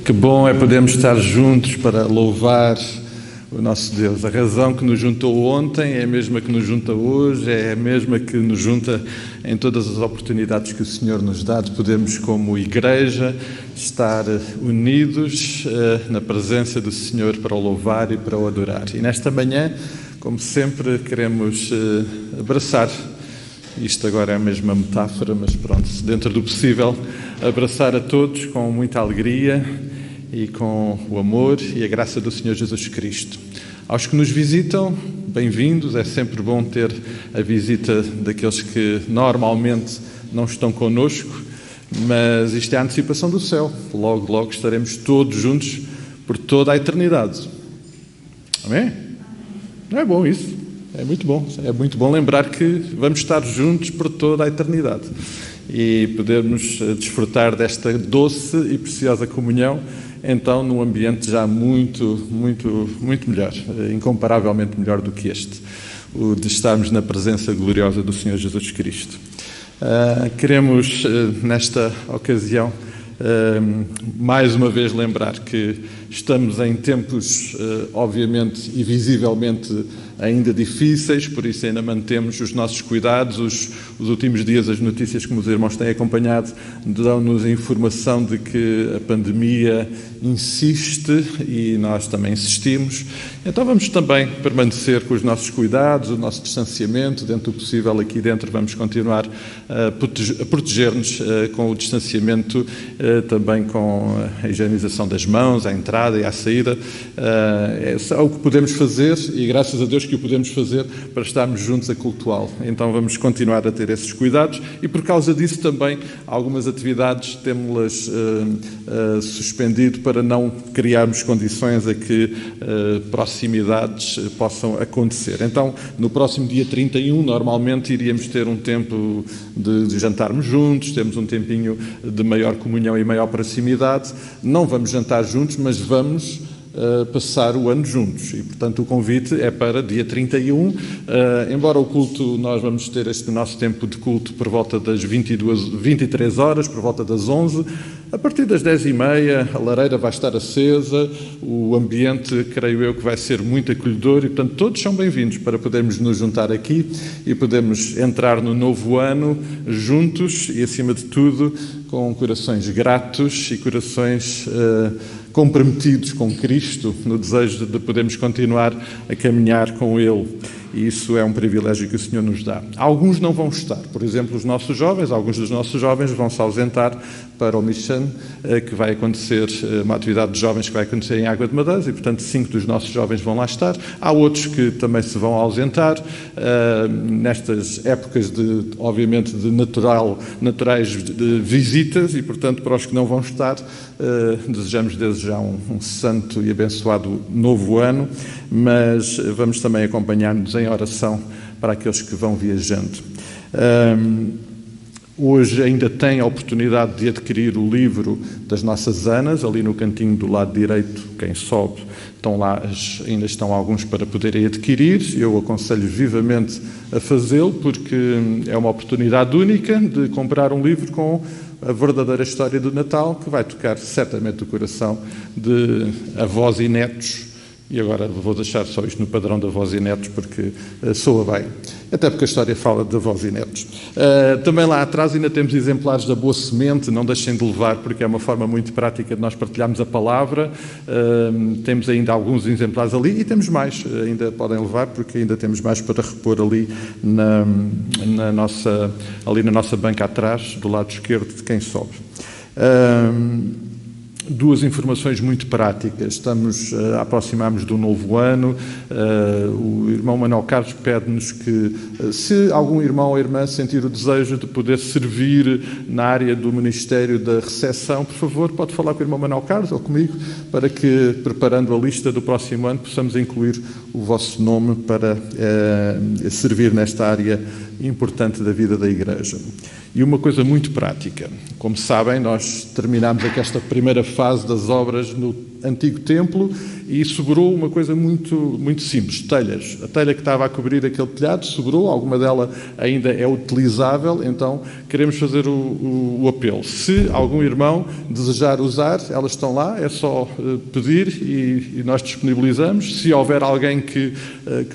Que bom é podermos estar juntos para louvar o nosso Deus. A razão que nos juntou ontem é a mesma que nos junta hoje, é a mesma que nos junta em todas as oportunidades que o Senhor nos dá de podermos, como igreja, estar unidos na presença do Senhor para o louvar e para o adorar. E nesta manhã, como sempre, queremos abraçar. Isto agora é a mesma metáfora, mas pronto, dentro do possível, abraçar a todos com muita alegria e com o amor e a graça do Senhor Jesus Cristo. Aos que nos visitam, bem-vindos, é sempre bom ter a visita daqueles que normalmente não estão connosco, mas isto é a antecipação do céu. Logo, logo estaremos todos juntos por toda a eternidade. Amém? Não é bom isso? É muito bom lembrar que vamos estar juntos por toda a eternidade e podermos desfrutar desta doce e preciosa comunhão, então num ambiente já muito melhor, incomparavelmente melhor do que este, o de estarmos na presença gloriosa do Senhor Jesus Cristo. Queremos, nesta ocasião, mais uma vez lembrar que estamos em tempos, obviamente e visivelmente, ainda difíceis, por isso ainda mantemos os nossos cuidados. Os últimos dias, as notícias que os irmãos têm acompanhado dão-nos a informação de que a pandemia insiste e nós também insistimos. Então vamos também permanecer com os nossos cuidados, o nosso distanciamento, dentro do possível aqui dentro vamos continuar a proteger-nos com o distanciamento, também com a higienização das mãos, à entrada e à saída. É o que podemos fazer e graças a Deus que o podemos fazer para estarmos juntos a cultuá-lo. Então vamos continuar a ter esses cuidados e por causa disso também algumas atividades temos-las suspendido para não criarmos condições a que proximidades possam acontecer. Então no próximo dia 31 normalmente iríamos ter um tempo de jantarmos juntos, temos um tempinho de maior comunhão e maior proximidade. Não vamos jantar juntos, mas vamos passar o ano juntos e, portanto, o convite é para dia 31. Embora o culto, nós vamos ter este nosso tempo de culto por volta das 23 horas, por volta das 11. A partir das 10h30, a lareira vai estar acesa, o ambiente, creio eu, que vai ser muito acolhedor e, portanto, todos são bem-vindos para podermos nos juntar aqui e podermos entrar no novo ano juntos e, acima de tudo, com corações gratos e corações comprometidos com Cristo, no desejo de podermos continuar a caminhar com Ele. E isso é um privilégio que o Senhor nos dá. Alguns não vão estar. Por exemplo, alguns dos nossos jovens vão se ausentar para o Mission, que vai acontecer, uma atividade de jovens que vai acontecer em Água de Madeiras, e, portanto, 5 dos nossos jovens vão lá estar. Há outros que também se vão ausentar nestas épocas, obviamente, de naturais de visitas, e, portanto, para os que não vão estar, desejamos desde já um santo e abençoado novo ano, mas vamos também acompanhar-nos em oração para aqueles que vão viajando. Hoje ainda tem a oportunidade de adquirir o livro das nossas Anas, ali no cantinho do lado direito, quem sobe, estão lá, ainda estão alguns para poderem adquirir. Eu aconselho vivamente a fazê-lo, porque é uma oportunidade única de comprar um livro com a verdadeira história do Natal, que vai tocar certamente o coração de avós e netos. E agora vou deixar só isto no padrão de avós e netos, porque soa bem. Até porque a história fala de avós e netos. Também lá atrás ainda temos exemplares da Boa Semente, não deixem de levar, porque é uma forma muito prática de nós partilharmos a palavra. Temos ainda alguns exemplares ali e temos mais. Ainda podem levar, porque ainda temos mais para repor ali na nossa banca atrás, do lado esquerdo de quem sobe. Duas informações muito práticas. Estamos a aproximar-nos do novo ano. O irmão Manuel Carlos pede-nos que, se algum irmão ou irmã sentir o desejo de poder servir na área do Ministério da Recepção, por favor, pode falar com o irmão Manuel Carlos ou comigo, para que, preparando a lista do próximo ano, possamos incluir o vosso nome para servir nesta área importante da vida da Igreja. E uma coisa muito prática. Como sabem, nós terminamos aqui esta primeira fase das obras no antigo templo e sobrou uma coisa muito simples, telhas. A telha que estava a cobrir aquele telhado sobrou, alguma dela ainda é utilizável, então queremos fazer o apelo. Se algum irmão desejar usar, elas estão lá, é só pedir e nós disponibilizamos. Se houver alguém que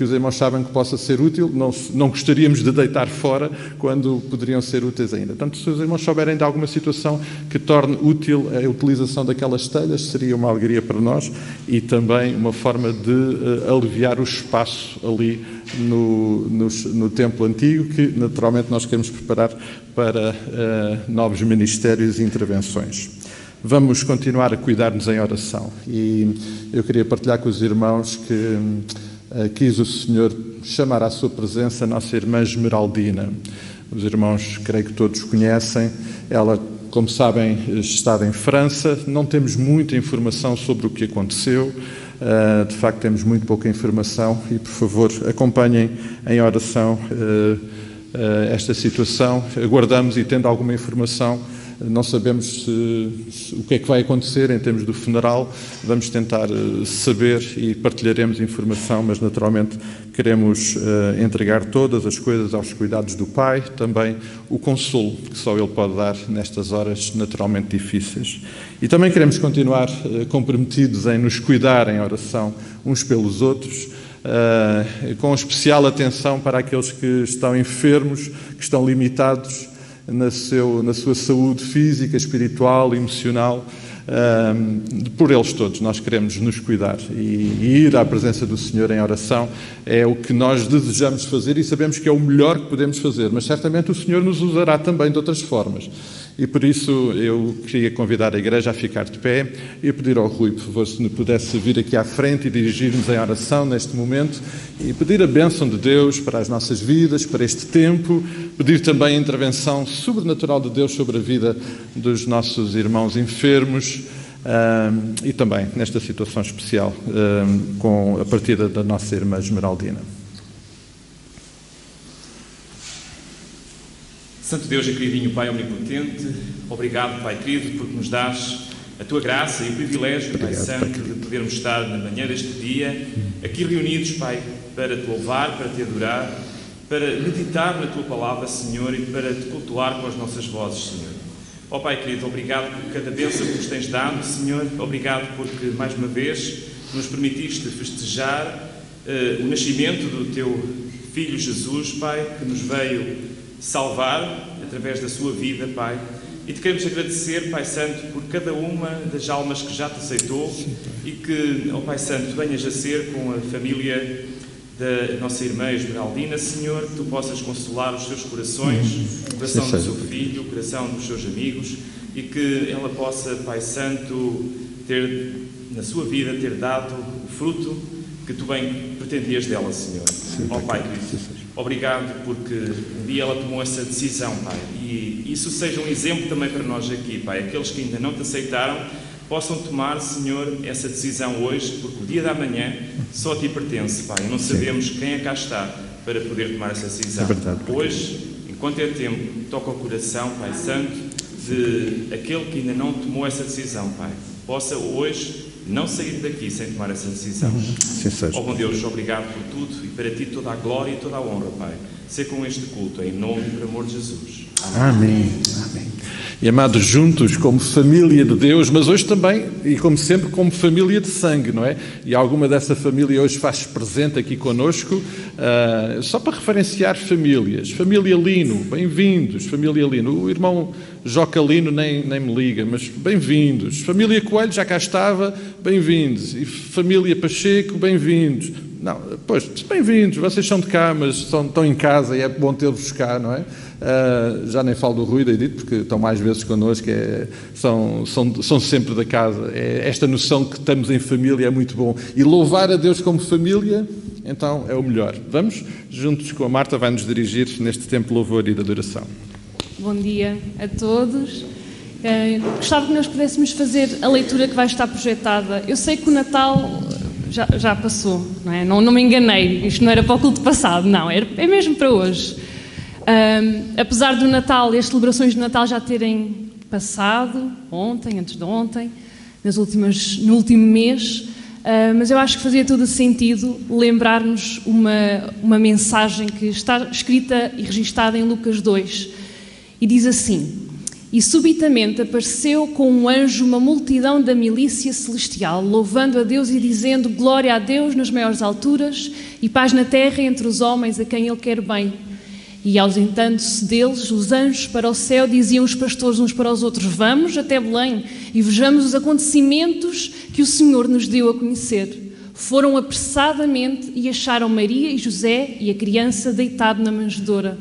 os irmãos sabem que possa ser útil, não gostaríamos de deitar fora quando poderiam ser úteis ainda. Portanto, se os irmãos souberem de alguma situação que torne útil a utilização daquelas telhas, seria uma alegria para nós e também uma forma de aliviar o espaço ali no templo antigo, que naturalmente nós queremos preparar para novos ministérios e intervenções. Vamos continuar a cuidar-nos em oração e eu queria partilhar com os irmãos que quis o Senhor chamar à sua presença a nossa irmã Esmeraldina. Os irmãos, creio que todos conhecem, ela, como sabem, está em França, não temos muita informação sobre o que aconteceu, de facto temos muito pouca informação e, por favor, acompanhem em oração esta situação, aguardamos e tendo alguma informação, não sabemos o que é que vai acontecer em termos do funeral, vamos tentar saber e partilharemos informação, mas naturalmente queremos entregar todas as coisas aos cuidados do Pai, também o consolo que só Ele pode dar nestas horas naturalmente difíceis. E também queremos continuar comprometidos em nos cuidar em oração uns pelos outros, com especial atenção para aqueles que estão enfermos, que estão limitados na sua saúde física, espiritual, emocional, por eles todos. Nós queremos nos cuidar e ir à presença do Senhor em oração é o que nós desejamos fazer e sabemos que é o melhor que podemos fazer, mas certamente o Senhor nos usará também de outras formas. E por isso eu queria convidar a igreja a ficar de pé e pedir ao Rui, por favor, se me pudesse vir aqui à frente e dirigir-nos em oração neste momento e pedir a bênção de Deus para as nossas vidas, para este tempo, pedir também a intervenção sobrenatural de Deus sobre a vida dos nossos irmãos enfermos e também nesta situação especial com a partida da nossa irmã Esmeraldina. Santo Deus e queridinho Pai Omnipotente, obrigado, Pai querido, porque nos dás a Tua graça e o privilégio, Pai Santo, de podermos estar na manhã deste dia, aqui reunidos, Pai, para Te louvar, para Te adorar, para meditar na Tua Palavra, Senhor, e para Te cultuar com as nossas vozes, Senhor. Ó Pai querido, obrigado por cada bênção que nos tens dado, Senhor, obrigado porque, mais uma vez, nos permitiste festejar o nascimento do Teu Filho Jesus, Pai, que nos veio salvar através da sua vida, Pai, e Te queremos agradecer, Pai Santo, por cada uma das almas que já Te aceitou e que, ó Pai Santo, venhas a ser com a família da nossa irmã Esmeraldina, Senhor, que Tu possas consolar os seus corações, o coração do seu filho, o coração dos seus amigos e que ela possa, Pai Santo, ter na sua vida, ter dado o fruto que Tu bem pretendias dela, Senhor. Ó Pai querido, obrigado porque um dia ela tomou essa decisão, Pai, e isso seja um exemplo também para nós aqui, Pai. Aqueles que ainda não Te aceitaram possam tomar, Senhor, essa decisão hoje, porque o dia da manhã só a Ti pertence, Pai. E não sabemos quem é que cá está para poder tomar essa decisão. É verdade, hoje, enquanto é tempo, toca o coração, Pai Santo, de aquele que ainda não tomou essa decisão, Pai. Possa hoje não sair daqui sem tomar essa decisão. Ó bom Deus, obrigado por tudo e para Ti toda a glória e toda a honra, Pai. Ser com este culto, em nome e por amor de Jesus. Amém. Amém. E amados, juntos como família de Deus, mas hoje também, e como sempre, como família de sangue, não é? E alguma dessa família hoje faz presente aqui conosco, só para referenciar famílias. Família Lino, bem-vindos, família Lino. O irmão Joca Lino nem me liga, mas bem-vindos. Família Coelho já cá estava, bem-vindos. E família Pacheco, bem-vindos. Não, pois, bem-vindos, vocês são de cá, mas estão em casa e é bom ter-vos cá, não é? Já nem falo do Rui e da Edith, porque estão mais vezes connosco, são sempre da casa. Esta noção que estamos em família é muito bom. E louvar a Deus como família, então, é o melhor. Vamos, juntos com a Marta, vai-nos dirigir neste tempo de louvor e de adoração. Bom dia a todos. Gostava que nós pudéssemos fazer a leitura que vai estar projetada. Eu sei que o Natal já passou, não é? Não me enganei, isto não era para o culto passado, não, é mesmo para hoje. Apesar do Natal e as celebrações de Natal já terem passado, ontem, antes de ontem, no último mês, mas eu acho que fazia todo sentido lembrar-nos uma mensagem que está escrita e registada em Lucas 2, e diz assim: "E subitamente apareceu com um anjo uma multidão da milícia celestial, louvando a Deus e dizendo: Glória a Deus nas maiores alturas e paz na terra entre os homens a quem Ele quer bem. E ausentando-se deles, os anjos para o céu, diziam os pastores uns para os outros: Vamos até Belém e vejamos os acontecimentos que o Senhor nos deu a conhecer. Foram apressadamente e acharam Maria e José e a criança deitado na manjedoura.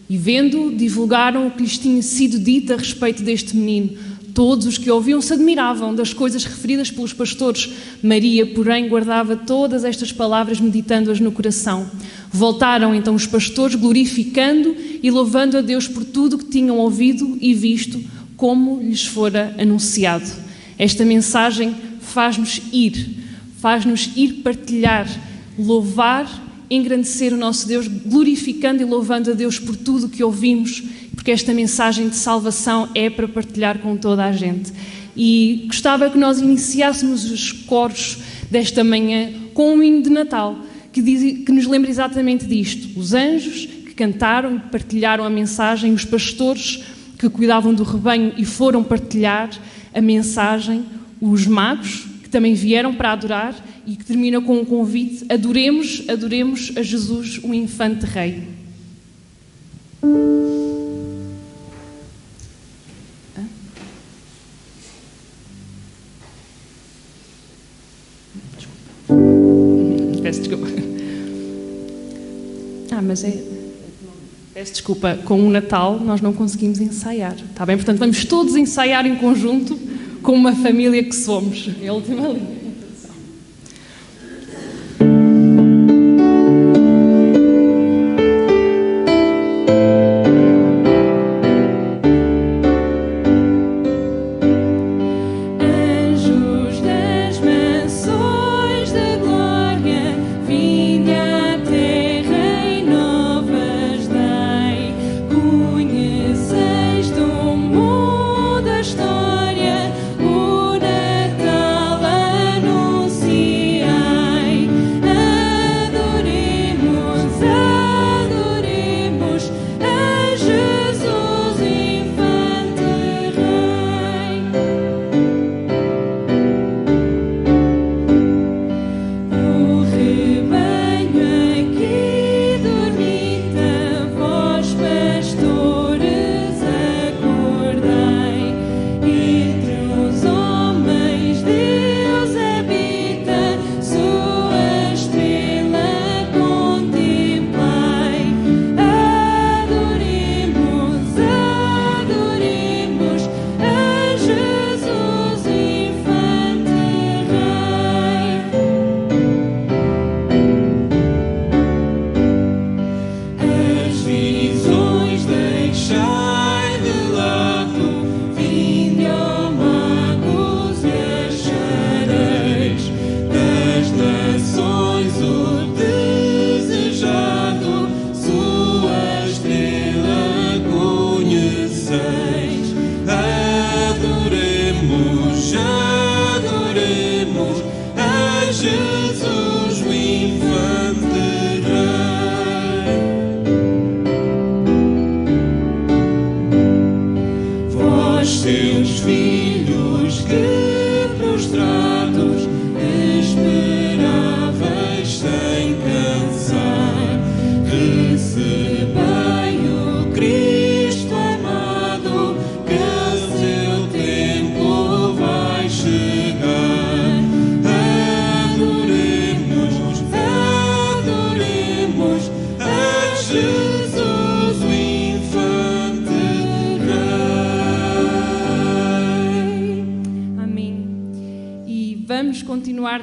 E vendo, divulgaram o que lhes tinha sido dito a respeito deste menino. Todos os que ouviam se admiravam das coisas referidas pelos pastores. Maria, porém, guardava todas estas palavras, meditando-as no coração. Voltaram então os pastores, glorificando e louvando a Deus por tudo que tinham ouvido e visto, como lhes fora anunciado." Esta mensagem faz-nos ir partilhar, louvar, engrandecer o nosso Deus, glorificando e louvando a Deus por tudo que ouvimos, porque esta mensagem de salvação é para partilhar com toda a gente. E gostava que nós iniciássemos os coros desta manhã com um hino de Natal, que nos lembra exatamente disto. Os anjos que cantaram e partilharam a mensagem, os pastores que cuidavam do rebanho e foram partilhar a mensagem, os magos que também vieram para adorar, e que termina com um convite: adoremos a Jesus, o infante rei. Peço desculpa. Peço desculpa, com o Natal nós não conseguimos ensaiar, está bem? Portanto, vamos todos ensaiar em conjunto, como uma família que somos. É a última linha.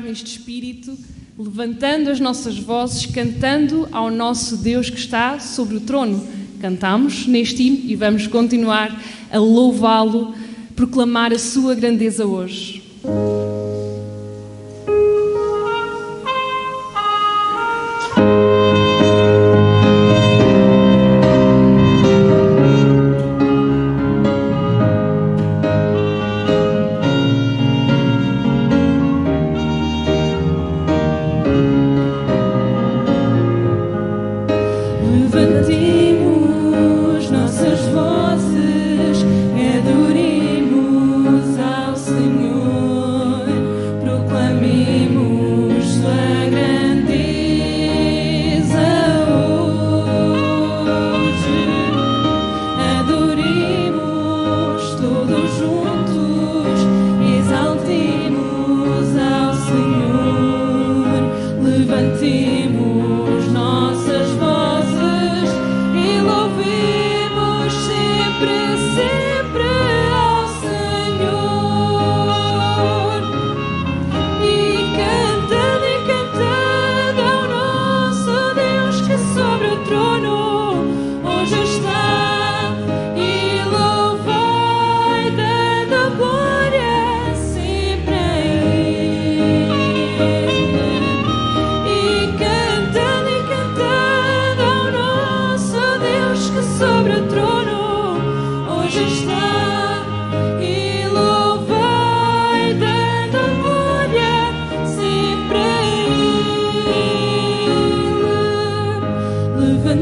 Neste espírito, levantando as nossas vozes, cantando ao nosso Deus que está sobre o trono. Cantamos neste hino e vamos continuar a louvá-lo, proclamar a sua grandeza hoje.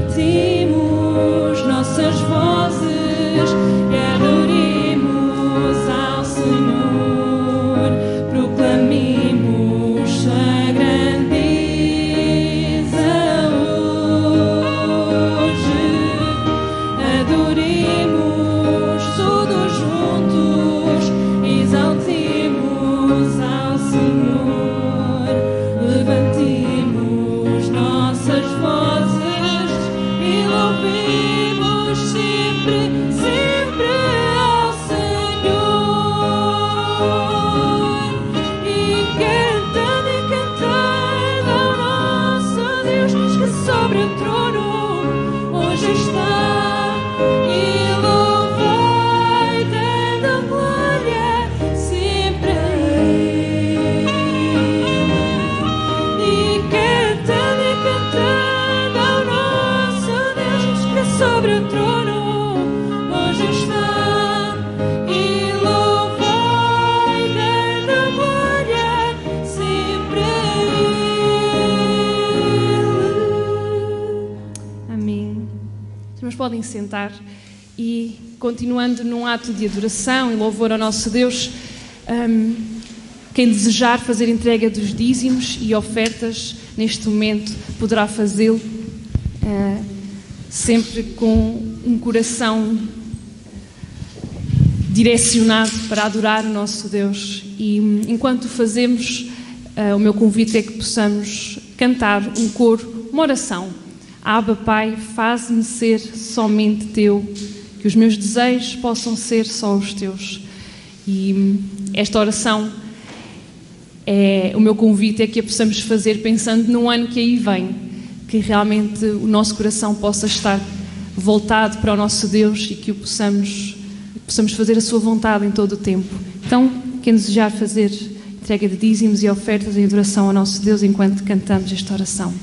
levantimos nossas vozes e adoremos ao Senhor, proclamemos a grandeza hoje, adoremos todos juntos, exaltemos ao Senhor, levantemos nossas vozes e louvemos sempre, sempre ao Senhor. E cantando ao nosso Deus que sobre o trono hoje está. E louvai, dando glória sempre a Ele. E cantando ao nosso Deus que sobre o trono hoje está. E louvai, dando glória sempre a Ele. Amém. Os irmãos podem sentar e, continuando num ato de adoração e louvor ao nosso Deus, quem desejar fazer entrega dos dízimos e ofertas neste momento poderá fazê-lo, sempre com um coração direcionado para adorar o nosso Deus. E enquanto o fazemos, o meu convite é que possamos cantar um coro, uma oração. Abba, Pai, faz-me ser somente Teu, que os meus desejos possam ser só os Teus. E esta oração, o meu convite é que a possamos fazer pensando no ano que aí vem, que realmente o nosso coração possa estar voltado para o nosso Deus e que possamos fazer a sua vontade em todo o tempo. Então, quem desejar fazer entrega de dízimos e ofertas em adoração ao nosso Deus enquanto cantamos esta oração.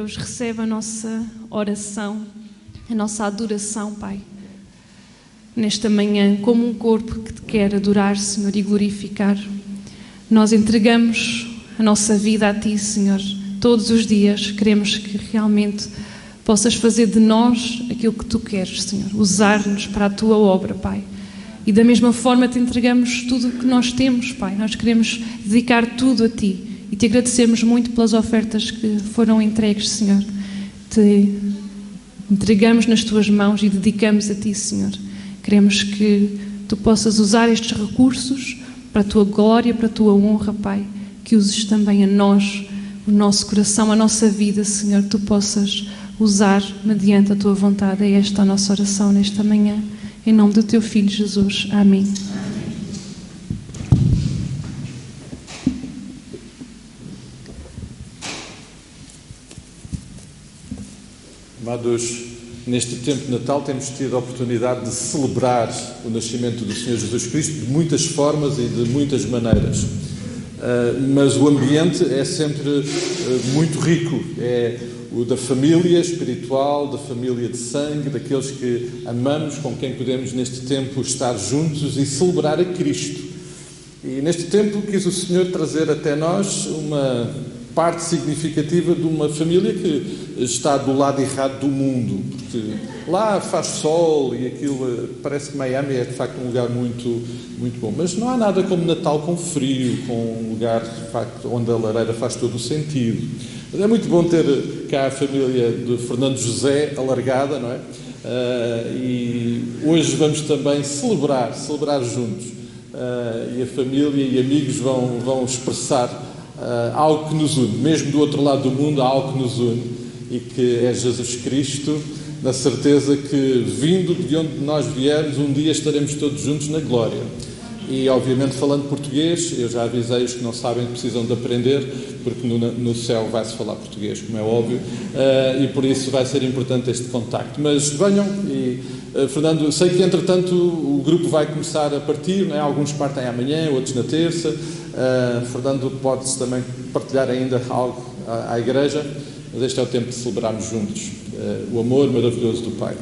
Recebe a nossa oração, a nossa adoração, Pai, nesta manhã, como um corpo que te quer adorar, Senhor, e glorificar. Nós entregamos a nossa vida a Ti, Senhor, todos os dias. Queremos que realmente possas fazer de nós aquilo que Tu queres, Senhor, usar-nos para a Tua obra, Pai. E da mesma forma Te entregamos tudo o que nós temos, Pai. Nós queremos dedicar tudo a Ti e Te agradecemos muito pelas ofertas que foram entregues, Senhor. Te entregamos nas Tuas mãos e dedicamos a Ti, Senhor. Queremos que Tu possas usar estes recursos para a Tua glória, para a Tua honra, Pai. Que uses também a nós, o nosso coração, a nossa vida, Senhor. Que Tu possas usar mediante a Tua vontade. É esta a nossa oração nesta manhã. Em nome do Teu Filho Jesus. Amém. Amados, neste tempo de Natal temos tido a oportunidade de celebrar o nascimento do Senhor Jesus Cristo de muitas formas e de muitas maneiras. Mas o ambiente é sempre muito rico. É o da família espiritual, da família de sangue, daqueles que amamos, com quem podemos neste tempo estar juntos e celebrar a Cristo. E neste tempo quis o Senhor trazer até nós uma parte significativa de uma família que está do lado errado do mundo, porque lá faz sol e aquilo, parece que Miami é de facto um lugar muito, muito bom, mas não há nada como Natal com frio, com um lugar de facto onde a lareira faz todo o sentido. Mas é muito bom ter cá a família de Fernando José alargada, não é? E hoje vamos também celebrar juntos. E a família e amigos vão expressar algo que nos une. Mesmo do outro lado do mundo há algo que nos une e que é Jesus Cristo, na certeza que, vindo de onde nós viermos, um dia estaremos todos juntos na glória. E, obviamente, falando português, eu já avisei os que não sabem que precisam de aprender, porque no céu vai-se falar português, como é óbvio, e por isso vai ser importante este contacto. Mas venham e, Fernando, sei que, entretanto, o grupo vai começar a partir, não é? Alguns partem amanhã, outros na terça. Fernando, pode-se também partilhar ainda algo à igreja, mas este é o tempo de celebrarmos juntos o amor maravilhoso do Pai.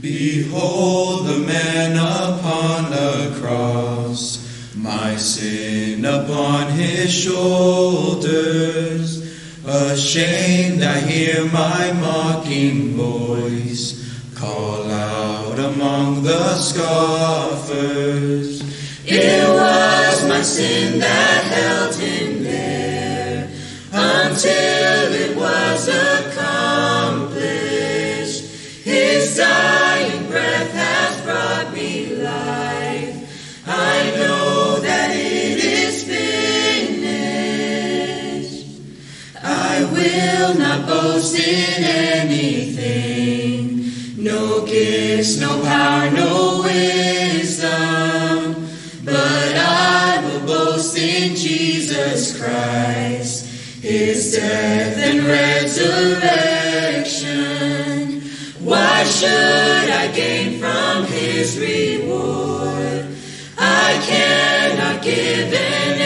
Behold the man upon the cross, my sin upon his shoulders. Ashamed I hear my mocking voice call out among the scoffers. It was my sin that held him there until it was accomplished. His dying breath has brought me life. I know that it is finished. I will not boast in anything, no gifts, no power, no wisdom, but I will boast in Jesus Christ, His death and resurrection. Why should I gain from His reward? I cannot give an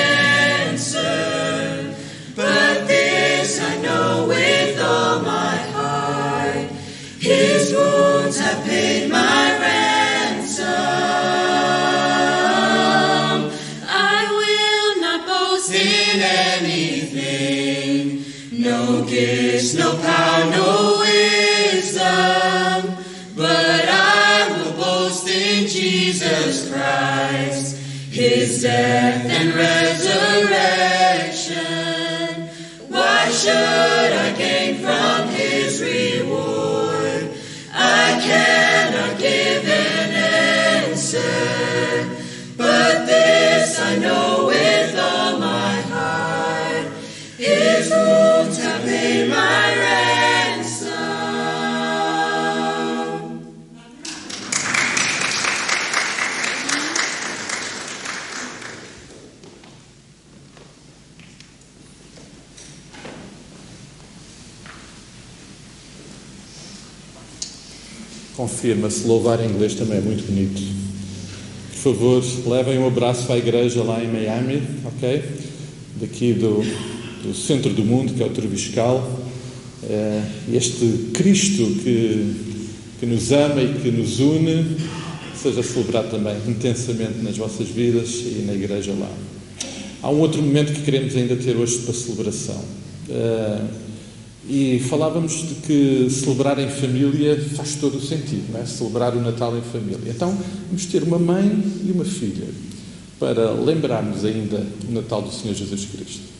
answer, but this I know with all my heart: His wounds have paid my ransom. I will not boast in anything, no gifts, no power, no wisdom, but his death and resurrection. Why should I gain from his reward? I cannot give an answer, but this I know with all my heart, his wounds have paid my ransom. Confirma-se, louvar em inglês também é muito bonito. Por favor, levem um abraço à igreja lá em Miami, ok? Daqui do centro do mundo, que é o Troviscal. Este Cristo que nos ama e que nos une, seja celebrado também intensamente nas vossas vidas e na igreja lá. Há um outro momento que queremos ainda ter hoje para celebração. E falávamos de que celebrar em família faz todo o sentido, não é? Celebrar o Natal em família. Então, vamos ter uma mãe e uma filha para lembrarmos ainda o Natal do Senhor Jesus Cristo.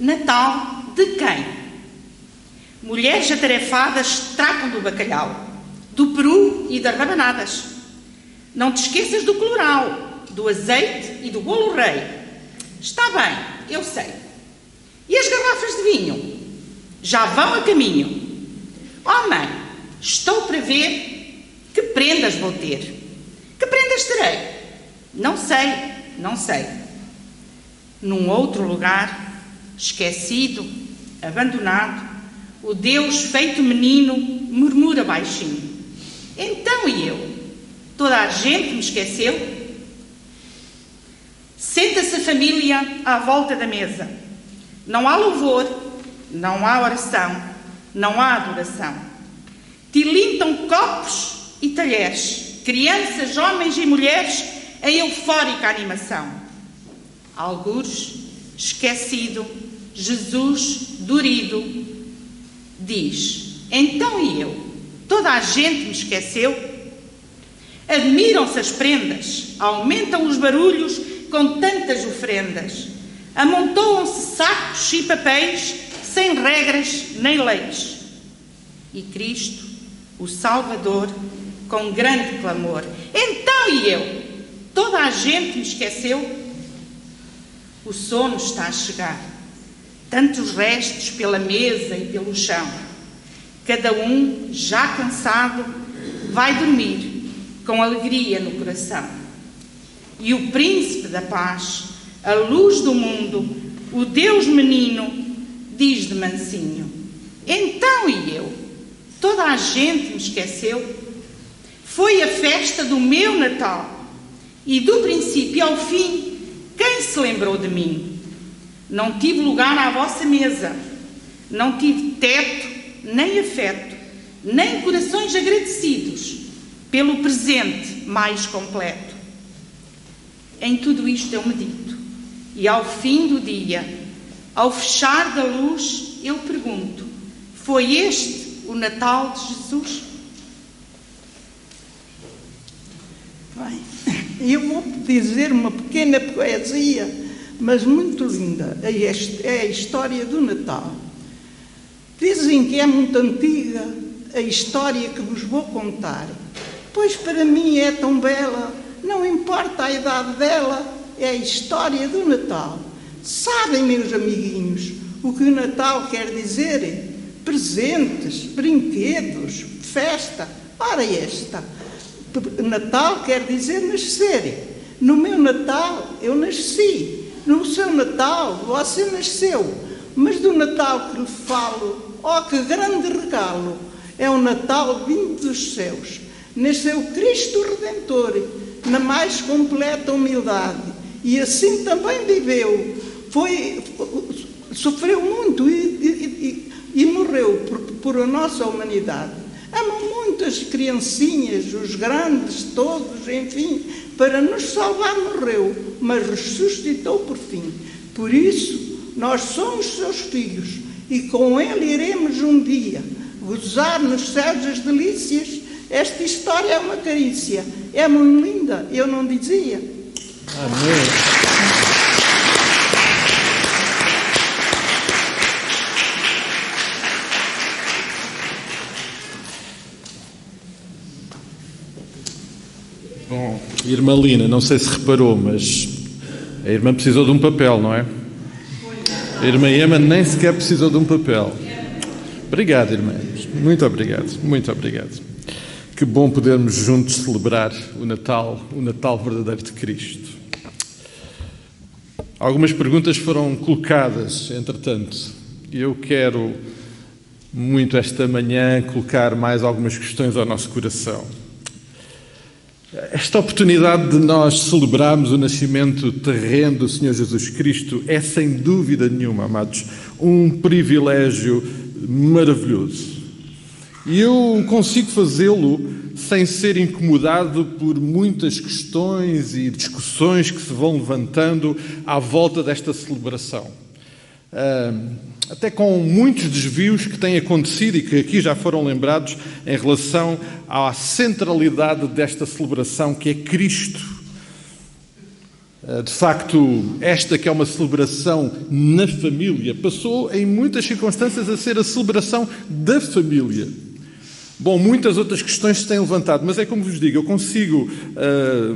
Natal de quem? Mulheres atarefadas tratam do bacalhau, do peru e das rabanadas. Não te esqueças do colorau, do azeite e do bolo rei. Está bem, eu sei. E as garrafas de vinho? Já vão a caminho. Oh mãe, estou para ver que prendas vou ter. Que prendas terei? Não sei. Num outro lugar, esquecido, abandonado, o Deus feito menino murmura baixinho. Então e eu? Toda a gente me esqueceu? Senta-se a família à volta da mesa. Não há louvor, não há oração, não há adoração. Tilintam copos e talheres, crianças, homens e mulheres em eufórica animação. Algures, esquecido, Jesus, dorido, diz: então e eu? Toda a gente me esqueceu? Admiram-se as prendas, aumentam os barulhos com tantas ofrendas, amontoam-se sacos e papéis sem regras nem leis. E Cristo, o Salvador, com grande clamor: então e eu? Toda a gente me esqueceu? O sono está a chegar, tantos restos pela mesa e pelo chão. Cada um, já cansado, vai dormir com alegria no coração. E o príncipe da paz, a luz do mundo, o Deus menino, diz de mansinho: então e eu? Toda a gente me esqueceu? Foi a festa do meu Natal, e do princípio ao fim, quem se lembrou de mim? Não tive lugar à vossa mesa, não tive teto, nem afeto, nem corações agradecidos pelo presente mais completo. Em tudo isto eu medito, e ao fim do dia, ao fechar da luz, eu pergunto: foi este o Natal de Jesus? Bem, eu vou dizer uma pequena poesia, mas muito linda. É a história do Natal. Dizem que é muito antiga a história que vos vou contar, pois para mim é tão bela, não importa a idade dela, é a história do Natal. Sabem, meus amiguinhos, o que o Natal quer dizer? Presentes, brinquedos, festa. Ora esta, Natal quer dizer nascer. No meu Natal eu nasci, no seu Natal você nasceu, mas do Natal que lhe falo, oh que grande regalo, é o Natal vindo dos céus. Nasceu Cristo Redentor, na mais completa humildade, e assim também viveu. Sofreu muito e morreu por a nossa humanidade. Há muitas criancinhas, os grandes, todos, enfim, para nos salvar morreu, mas ressuscitou por fim. Por isso, nós somos seus filhos e com ele iremos um dia gozar nos céus as delícias. Esta história é uma carícia, é muito linda, eu não dizia. Amém. Bom, irmã Lina, não sei se reparou, mas a irmã precisou de um papel, não é? A irmã Ema nem sequer precisou de um papel. Obrigado, irmã. Muito obrigado, muito obrigado. Que bom podermos juntos celebrar o Natal verdadeiro de Cristo. Algumas perguntas foram colocadas, entretanto, e eu quero muito esta manhã colocar mais algumas questões ao nosso coração. Esta oportunidade de nós celebrarmos o nascimento terreno do Senhor Jesus Cristo é, sem dúvida nenhuma, amados, um privilégio maravilhoso. E eu consigo fazê-lo sem ser incomodado por muitas questões e discussões que se vão levantando à volta desta celebração. Até com muitos desvios que têm acontecido e que aqui já foram lembrados em relação à centralidade desta celebração, que é Cristo. De facto, esta que é uma celebração na família, passou em muitas circunstâncias a ser a celebração da família. Bom, muitas outras questões se têm levantado, mas é como vos digo, eu consigo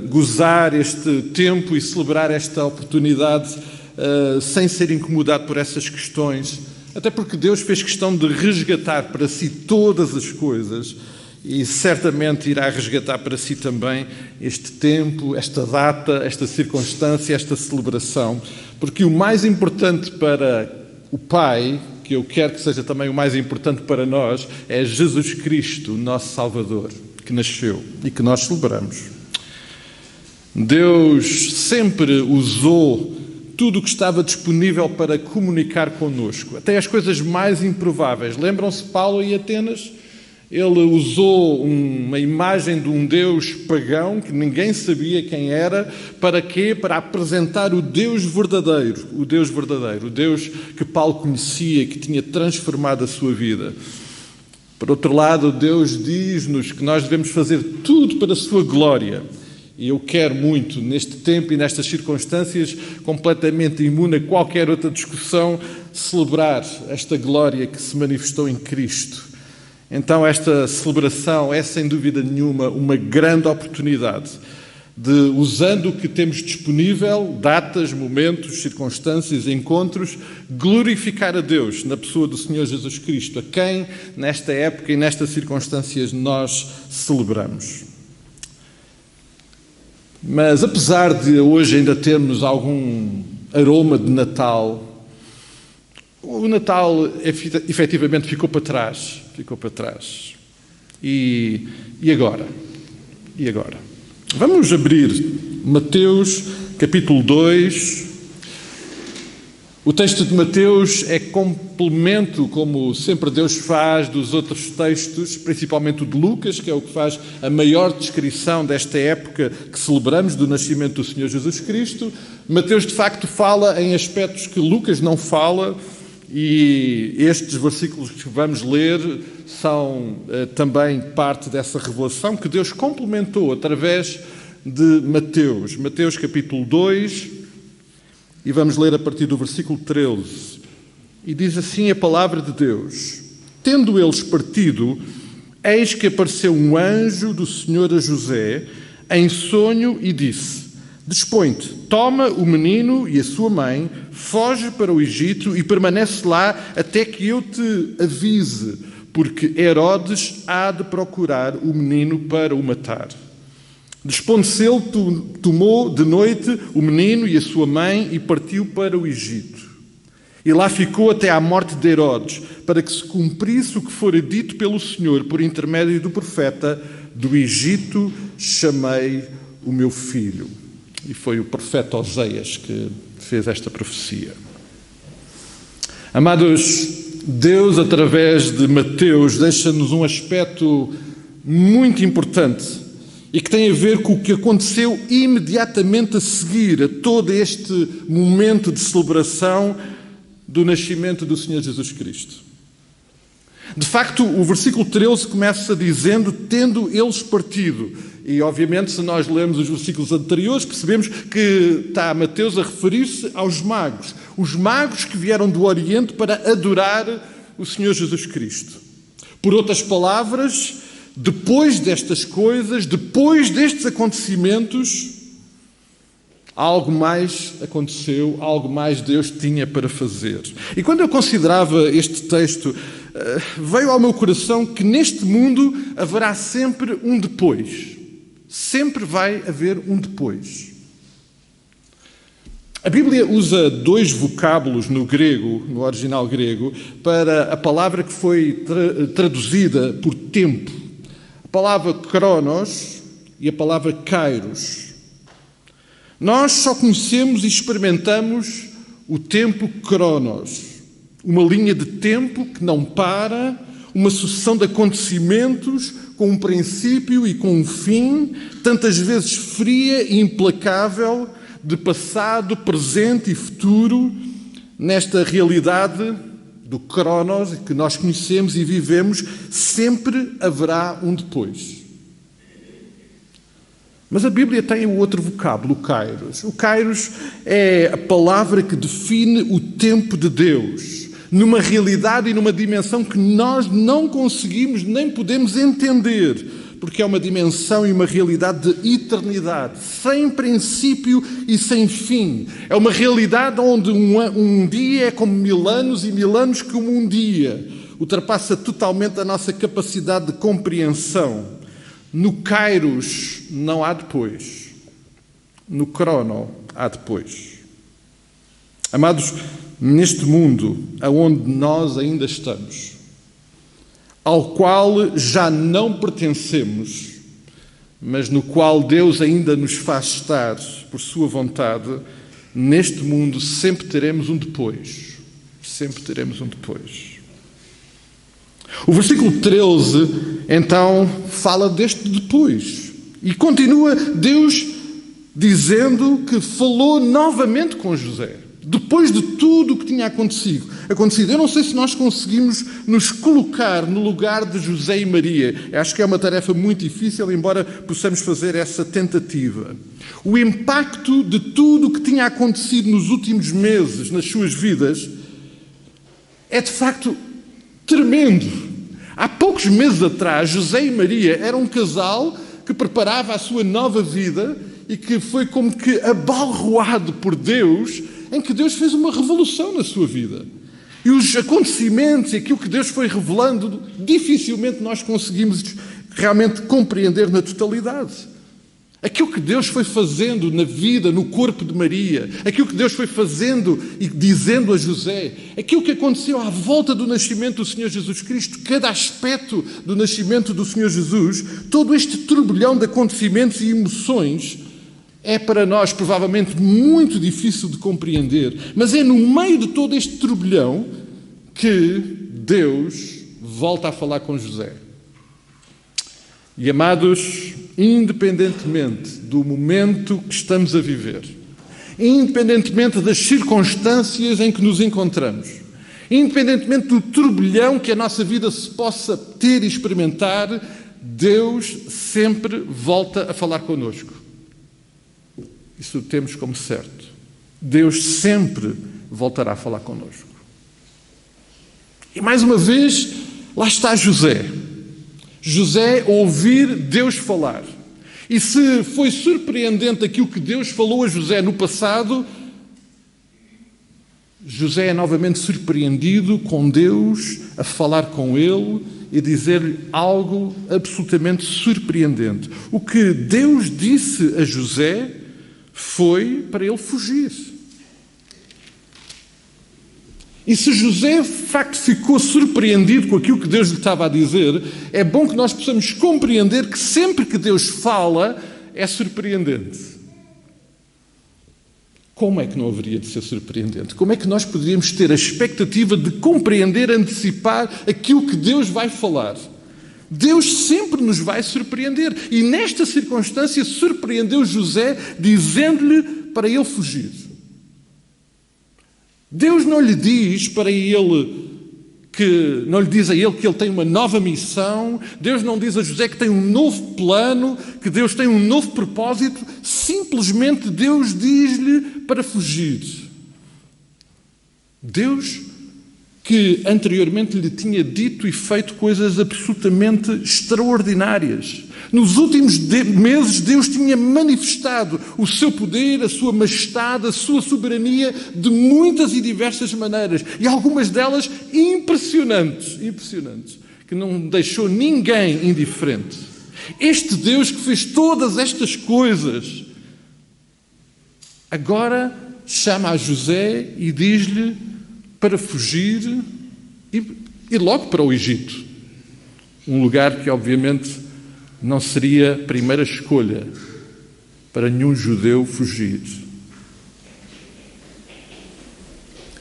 gozar este tempo e celebrar esta oportunidade sem ser incomodado por essas questões, até porque Deus fez questão de resgatar para si todas as coisas e certamente irá resgatar para si também este tempo, esta data, esta circunstância, esta celebração, porque o mais importante para o Pai, que eu quero que seja também o mais importante para nós, é Jesus Cristo, o nosso Salvador, que nasceu e que nós celebramos. Deus sempre usou tudo o que estava disponível para comunicar connosco, até as coisas mais improváveis. Lembram-se Paulo em Atenas? Ele usou uma imagem de um Deus pagão, que ninguém sabia quem era, para quê? Para apresentar o Deus verdadeiro, o Deus que Paulo conhecia, que tinha transformado a sua vida. Por outro lado, Deus diz-nos que nós devemos fazer tudo para a sua glória. E eu quero muito, neste tempo e nestas circunstâncias, completamente imune a qualquer outra discussão, celebrar esta glória que se manifestou em Cristo. Então esta celebração é, sem dúvida nenhuma, uma grande oportunidade de, usando o que temos disponível, datas, momentos, circunstâncias, encontros, glorificar a Deus na pessoa do Senhor Jesus Cristo, a quem, nesta época e nestas circunstâncias, nós celebramos. Mas apesar de hoje ainda termos algum aroma de Natal, o Natal efetivamente ficou para trás. E agora? Vamos abrir Mateus, capítulo 2. O texto de Mateus é complemento, como sempre Deus faz, dos outros textos, principalmente o de Lucas, que é o que faz a maior descrição desta época que celebramos do nascimento do Senhor Jesus Cristo. Mateus, de facto, fala em aspectos que Lucas não fala, e estes versículos que vamos ler são também parte dessa revelação que Deus complementou através de Mateus. Mateus, capítulo 2. E vamos ler a partir do versículo 13. E diz assim a palavra de Deus: Tendo eles partido, eis que apareceu um anjo do Senhor a José, em sonho, e disse: Dispõe-te, toma o menino e a sua mãe, foge para o Egito e permanece lá até que eu te avise, porque Herodes há de procurar o menino para o matar. Dispondo-se ele, tomou de noite o menino e a sua mãe e partiu para o Egito. E lá ficou até à morte de Herodes, para que se cumprisse o que fora dito pelo Senhor por intermédio do profeta: do Egito chamei o meu filho. E foi o profeta Oséias que fez esta profecia. Amados, Deus, através de Mateus, deixa-nos um aspecto muito importante e que tem a ver com o que aconteceu imediatamente a seguir a todo este momento de celebração do nascimento do Senhor Jesus Cristo. De facto, o versículo 13 começa dizendo, tendo eles partido. E, obviamente, se nós lemos os versículos anteriores, percebemos que está Mateus a referir-se aos magos. Os magos que vieram do Oriente para adorar o Senhor Jesus Cristo. Por outras palavras, depois destas coisas, depois destes acontecimentos, algo mais aconteceu, algo mais Deus tinha para fazer. E quando eu considerava este texto, veio ao meu coração que neste mundo haverá sempre um depois. Sempre vai haver um depois. A Bíblia usa dois vocábulos no grego, no original grego, para a palavra que foi traduzida por tempo. A palavra kronos e a palavra kairos. Nós só conhecemos e experimentamos o tempo kronos, uma linha de tempo que não para, uma sucessão de acontecimentos com um princípio e com um fim, tantas vezes fria e implacável, de passado, presente e futuro, nesta realidade do Cronos que nós conhecemos e vivemos, sempre haverá um depois. Mas a Bíblia tem o outro vocábulo, o Kairos. O Kairos é a palavra que define o tempo de Deus, numa realidade e numa dimensão que nós não conseguimos nem podemos entender, porque é uma dimensão e uma realidade de eternidade, sem princípio e sem fim. É uma realidade onde um dia é como 1000 anos e 1000 anos como um dia. Ultrapassa totalmente a nossa capacidade de compreensão. No Kairos não há depois. No Crono há depois. Amados, neste mundo aonde nós ainda estamos, ao qual já não pertencemos, mas no qual Deus ainda nos faz estar por sua vontade, neste mundo sempre teremos um depois. Sempre teremos um depois. O versículo 13, então, fala deste depois. E continua Deus dizendo que falou novamente com José. Depois de tudo o que tinha acontecido. Eu não sei se nós conseguimos nos colocar no lugar de José e Maria. Eu acho que é uma tarefa muito difícil, embora possamos fazer essa tentativa. O impacto de tudo o que tinha acontecido nos últimos meses nas suas vidas é, de facto, tremendo. Há poucos meses atrás, José e Maria eram um casal que preparava a sua nova vida e que foi como que abalroado por Deus, em que Deus fez uma revolução na sua vida. E os acontecimentos e aquilo que Deus foi revelando, dificilmente nós conseguimos realmente compreender na totalidade. Aquilo que Deus foi fazendo na vida, no corpo de Maria, aquilo que Deus foi fazendo e dizendo a José, aquilo que aconteceu à volta do nascimento do Senhor Jesus Cristo, cada aspecto do nascimento do Senhor Jesus, todo este turbilhão de acontecimentos e emoções, é para nós provavelmente muito difícil de compreender, mas é no meio de todo este turbilhão que Deus volta a falar com José. E, amados, independentemente do momento que estamos a viver, independentemente das circunstâncias em que nos encontramos, independentemente do turbilhão que a nossa vida se possa ter e experimentar, Deus sempre volta a falar connosco. Isso temos como certo. Deus sempre voltará a falar connosco. E mais uma vez, lá está José. José ouvir Deus falar. E se foi surpreendente aquilo que Deus falou a José no passado, José é novamente surpreendido com Deus a falar com ele e dizer-lhe algo absolutamente surpreendente. O que Deus disse a José foi para ele fugir. E se José, de facto, ficou surpreendido com aquilo que Deus lhe estava a dizer, é bom que nós possamos compreender que sempre que Deus fala, é surpreendente. como é que não haveria de ser surpreendente? Como é que nós poderíamos ter a expectativa de compreender, antecipar aquilo que Deus vai falar? Deus sempre nos vai surpreender. E nesta circunstância surpreendeu José dizendo-lhe para ele fugir. Deus não lhe diz para ele não lhe diz a ele que ele tem uma nova missão. Deus não diz a José que tem um novo plano, que Deus tem um novo propósito. Simplesmente Deus diz-lhe para fugir. Deus, que anteriormente lhe tinha dito e feito coisas absolutamente extraordinárias. Nos últimos meses, Deus tinha manifestado o seu poder, a sua majestade, a sua soberania de muitas e diversas maneiras. E algumas delas impressionantes, que não deixou ninguém indiferente. Este Deus que fez todas estas coisas, agora chama a José e diz-lhe para fugir e ir logo para o Egito. Um lugar que, obviamente, não seria a primeira escolha para nenhum judeu fugir.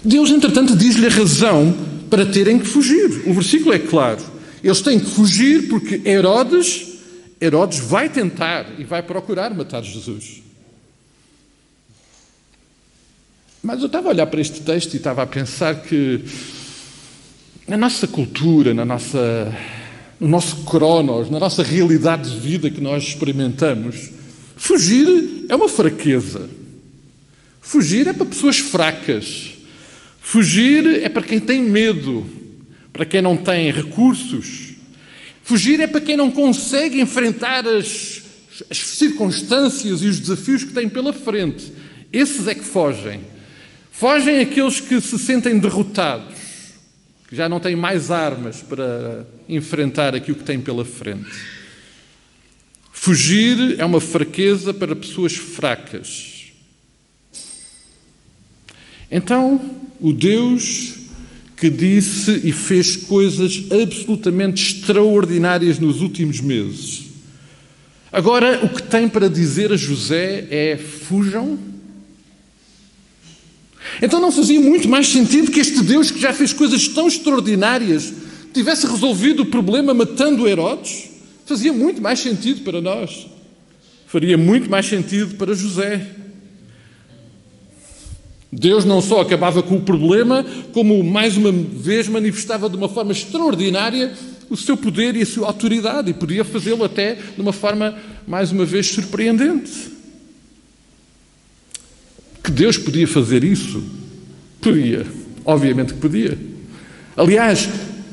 Deus, entretanto, diz-lhe a razão para terem que fugir. O versículo é claro. Eles têm que fugir porque Herodes vai tentar e vai procurar matar Jesus. Mas eu estava a olhar para este texto e estava a pensar que na nossa cultura, no nosso cronos, na nossa realidade de vida que nós experimentamos, fugir é uma fraqueza. Fugir é para pessoas fracas. Fugir é para quem tem medo, para quem não tem recursos. Fugir é para quem não consegue enfrentar as circunstâncias e os desafios que tem pela frente. Esses é que fogem. Fogem aqueles que se sentem derrotados, que já não têm mais armas para enfrentar aquilo que têm pela frente. Fugir é uma fraqueza para pessoas fracas. Então, o Deus que disse e fez coisas absolutamente extraordinárias nos últimos meses, agora o que tem para dizer a José é: fujam. Então não fazia muito mais sentido que este Deus que já fez coisas tão extraordinárias tivesse resolvido o problema matando Herodes? Fazia muito mais sentido para nós. Faria muito mais sentido para José. Deus não só acabava com o problema, como mais uma vez manifestava de uma forma extraordinária o seu poder e a sua autoridade, e podia fazê-lo até de uma forma, mais uma vez, surpreendente. Que Deus podia fazer isso? Podia. Obviamente que podia. Aliás,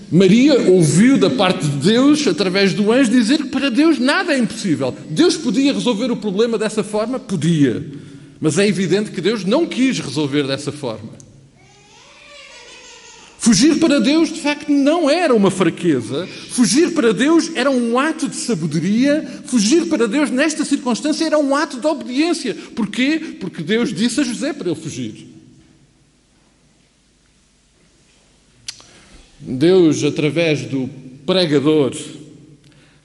Maria ouviu da parte de Deus, através do anjo, dizer que para Deus nada é impossível. Deus podia resolver o problema dessa forma? Podia. Mas é evidente que Deus não quis resolver dessa forma. Fugir para Deus, de facto, não era uma fraqueza. Fugir para Deus era um ato de sabedoria. Fugir para Deus, nesta circunstância, era um ato de obediência. Porquê? Porque Deus disse a José para ele fugir. Deus, através do pregador,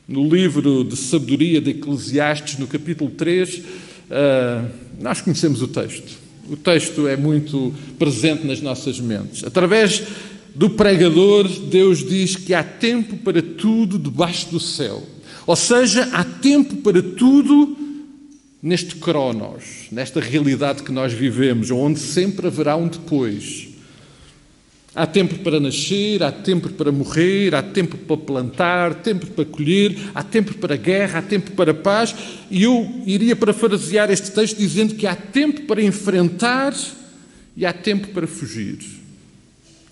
no livro de sabedoria de Eclesiastes, no capítulo 3, nós conhecemos o texto. O texto é muito presente nas nossas mentes. Através do pregador, Deus diz que há tempo para tudo debaixo do céu. Ou seja, há tempo para tudo neste cronos, nesta realidade que nós vivemos, onde sempre haverá um depois. Há tempo para nascer, há tempo para morrer, há tempo para plantar, tempo para colher, há tempo para guerra, há tempo para paz. E eu iria parafrasear este texto dizendo que há tempo para enfrentar e há tempo para fugir.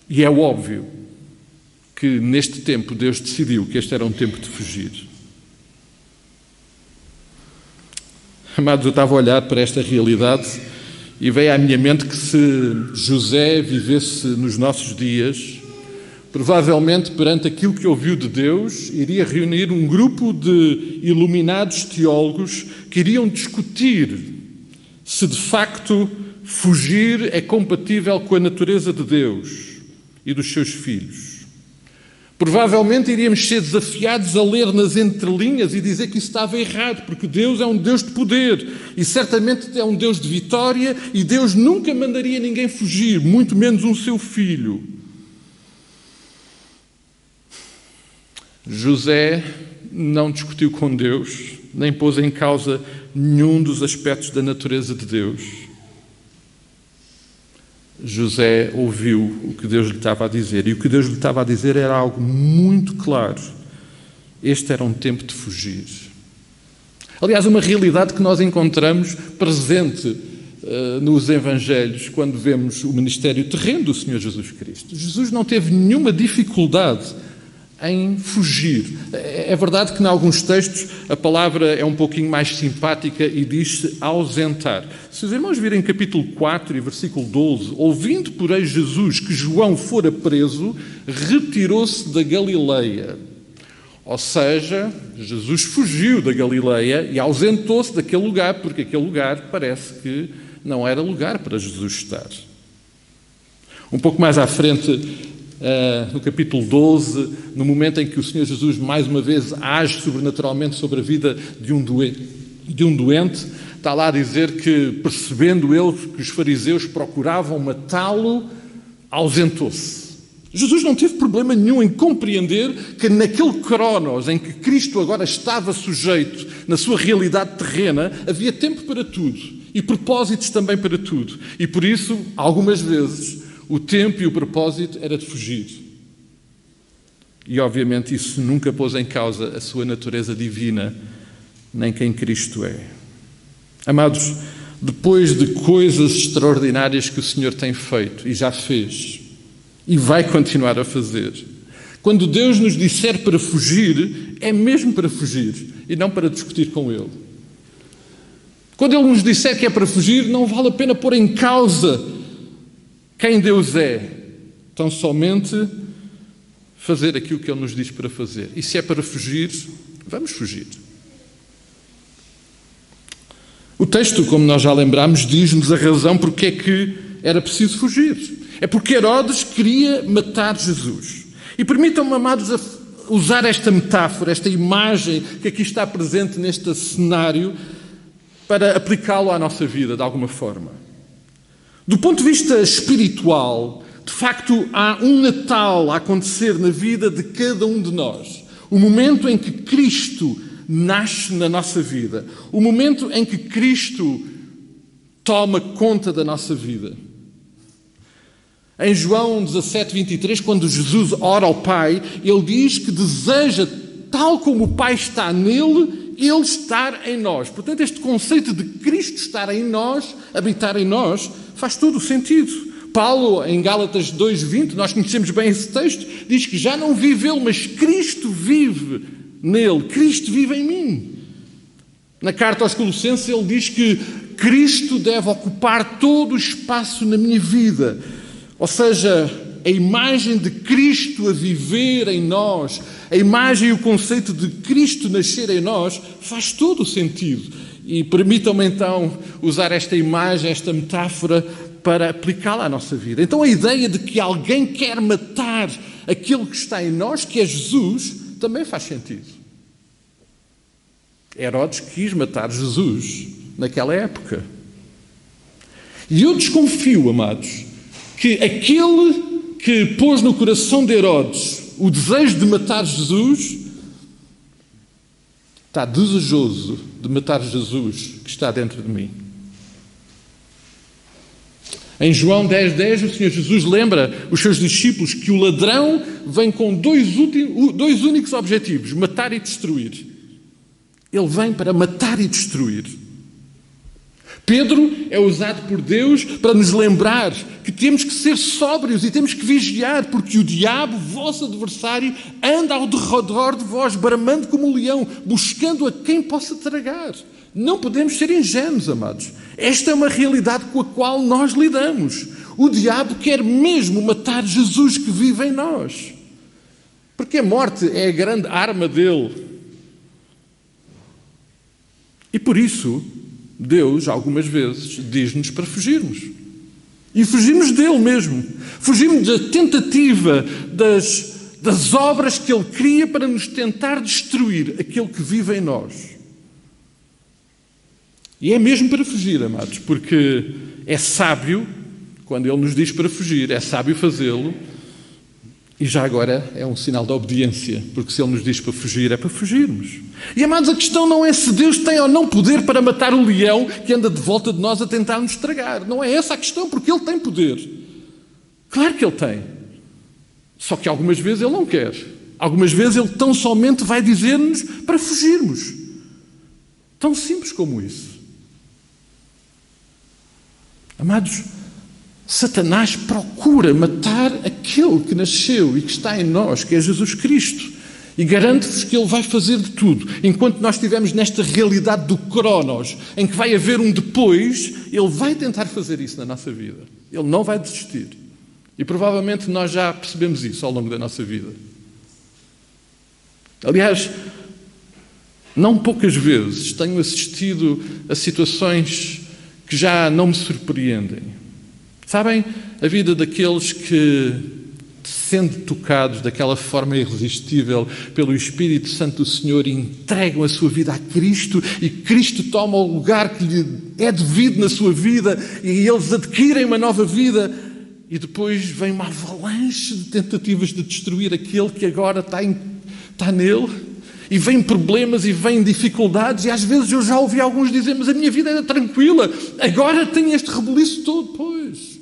E é óbvio que neste tempo Deus decidiu que este era um tempo de fugir. Amados, eu estava a olhar para esta realidade e veio à minha mente que se José vivesse nos nossos dias, provavelmente perante aquilo que ouviu de Deus, iria reunir um grupo de iluminados teólogos que iriam discutir se de facto fugir é compatível com a natureza de Deus e dos seus filhos. Provavelmente iríamos ser desafiados a ler nas entrelinhas e dizer que isso estava errado, porque Deus é um Deus de poder e certamente é um Deus de vitória e Deus nunca mandaria ninguém fugir, muito menos um seu filho. José não discutiu com Deus, nem pôs em causa nenhum dos aspectos da natureza de Deus. José ouviu o que Deus lhe estava a dizer, e o que Deus lhe estava a dizer era algo muito claro. Este era um tempo de fugir. Aliás, uma realidade que nós encontramos presente nos Evangelhos, quando vemos o ministério terreno do Senhor Jesus Cristo. Jesus não teve nenhuma dificuldade em fugir. É verdade que em alguns textos a palavra é um pouquinho mais simpática e diz-se ausentar. Se os irmãos virem capítulo 4 e versículo 12, ouvindo, porém, Jesus que João fora preso, retirou-se da Galileia. Ou seja, Jesus fugiu da Galileia e ausentou-se daquele lugar, porque aquele lugar parece que não era lugar para Jesus estar. Um pouco mais à frente, no capítulo 12, no momento em que o Senhor Jesus mais uma vez age sobrenaturalmente sobre a vida de um doente, está lá a dizer que, percebendo ele que os fariseus procuravam matá-lo, ausentou-se. Jesus não teve problema nenhum em compreender que naquele cronos em que Cristo agora estava sujeito, na sua realidade terrena, havia tempo para tudo e propósitos também para tudo. E por isso, algumas vezes, o tempo e o propósito era de fugir. E, obviamente, isso nunca pôs em causa a sua natureza divina, nem quem Cristo é. Amados, depois de coisas extraordinárias que o Senhor tem feito e já fez, e vai continuar a fazer, quando Deus nos disser para fugir, é mesmo para fugir e não para discutir com Ele. Quando Ele nos disser que é para fugir, não vale a pena pôr em causa quem Deus é, tão somente fazer aquilo que Ele nos diz para fazer. E se é para fugir, vamos fugir. O texto, como nós já lembramos, diz-nos a razão porque é que era preciso fugir. É porque Herodes queria matar Jesus. E permitam-me, amados, usar esta metáfora, esta imagem que aqui está presente neste cenário, para aplicá-lo à nossa vida, de alguma forma. Do ponto de vista espiritual, de facto, há um Natal a acontecer na vida de cada um de nós. O momento em que Cristo nasce na nossa vida. O momento em que Cristo toma conta da nossa vida. Em João 17:23, quando Jesus ora ao Pai, Ele diz que deseja, tal como o Pai está nele, Ele estar em nós. Portanto, este conceito de Cristo estar em nós, habitar em nós, faz todo o sentido. Paulo, em Gálatas 2:20, nós conhecemos bem esse texto, diz que já não vive ele, mas Cristo vive nele. Cristo vive em mim. Na carta aos Colossenses, ele diz que Cristo deve ocupar todo o espaço na minha vida. Ou seja, a imagem de Cristo a viver em nós, a imagem e o conceito de Cristo nascer em nós, faz todo o sentido. E permitam-me então usar esta imagem, esta metáfora, para aplicá-la à nossa vida. Então a ideia de que alguém quer matar aquilo que está em nós, que é Jesus, também faz sentido. Herodes quis matar Jesus naquela época. E eu desconfio, amados, que aquele que pôs no coração de Herodes o desejo de matar Jesus, está desejoso de matar Jesus que está dentro de mim. Em João 10:10, o Senhor Jesus lembra os seus discípulos que o ladrão vem com dois únicos objetivos: matar e destruir. Ele vem para matar e destruir. Pedro é usado por Deus para nos lembrar que temos que ser sóbrios e temos que vigiar, porque o diabo, vosso adversário, anda ao derredor de vós, bramando como um leão, buscando a quem possa tragar. Não podemos ser ingênuos, amados. Esta é uma realidade com a qual nós lidamos. O diabo quer mesmo matar Jesus que vive em nós. Porque a morte é a grande arma dele. E por isso, Deus, algumas vezes, diz-nos para fugirmos. E fugimos dele mesmo. Fugimos da tentativa das obras que Ele cria para nos tentar destruir aquele que vive em nós. E é mesmo para fugir, amados, porque é sábio, quando Ele nos diz para fugir, é sábio fazê-lo, e já agora é um sinal de obediência, porque se Ele nos diz para fugir, é para fugirmos. E, amados, a questão não é se Deus tem ou não poder para matar o leão que anda de volta de nós a tentar nos estragar. Não é essa a questão, porque Ele tem poder. Claro que Ele tem. Só que algumas vezes Ele não quer. Algumas vezes Ele tão somente vai dizer-nos para fugirmos. Tão simples como isso. Amados, Satanás procura matar aquele que nasceu e que está em nós, que é Jesus Cristo. E garanto-vos que Ele vai fazer de tudo. Enquanto nós estivermos nesta realidade do Cronos, em que vai haver um depois, Ele vai tentar fazer isso na nossa vida. Ele não vai desistir. E provavelmente nós já percebemos isso ao longo da nossa vida. Aliás, não poucas vezes tenho assistido a situações que já não me surpreendem. Sabem, a vida daqueles que, sendo tocados daquela forma irresistível pelo Espírito Santo do Senhor, entregam a sua vida a Cristo e Cristo toma o lugar que lhe é devido na sua vida e eles adquirem uma nova vida e depois vem uma avalanche de tentativas de destruir aquele que agora está nele. E vêm problemas e vêm dificuldades, e às vezes eu já ouvi alguns dizer, mas a minha vida era tranquila, agora tenho este rebuliço todo. Pois,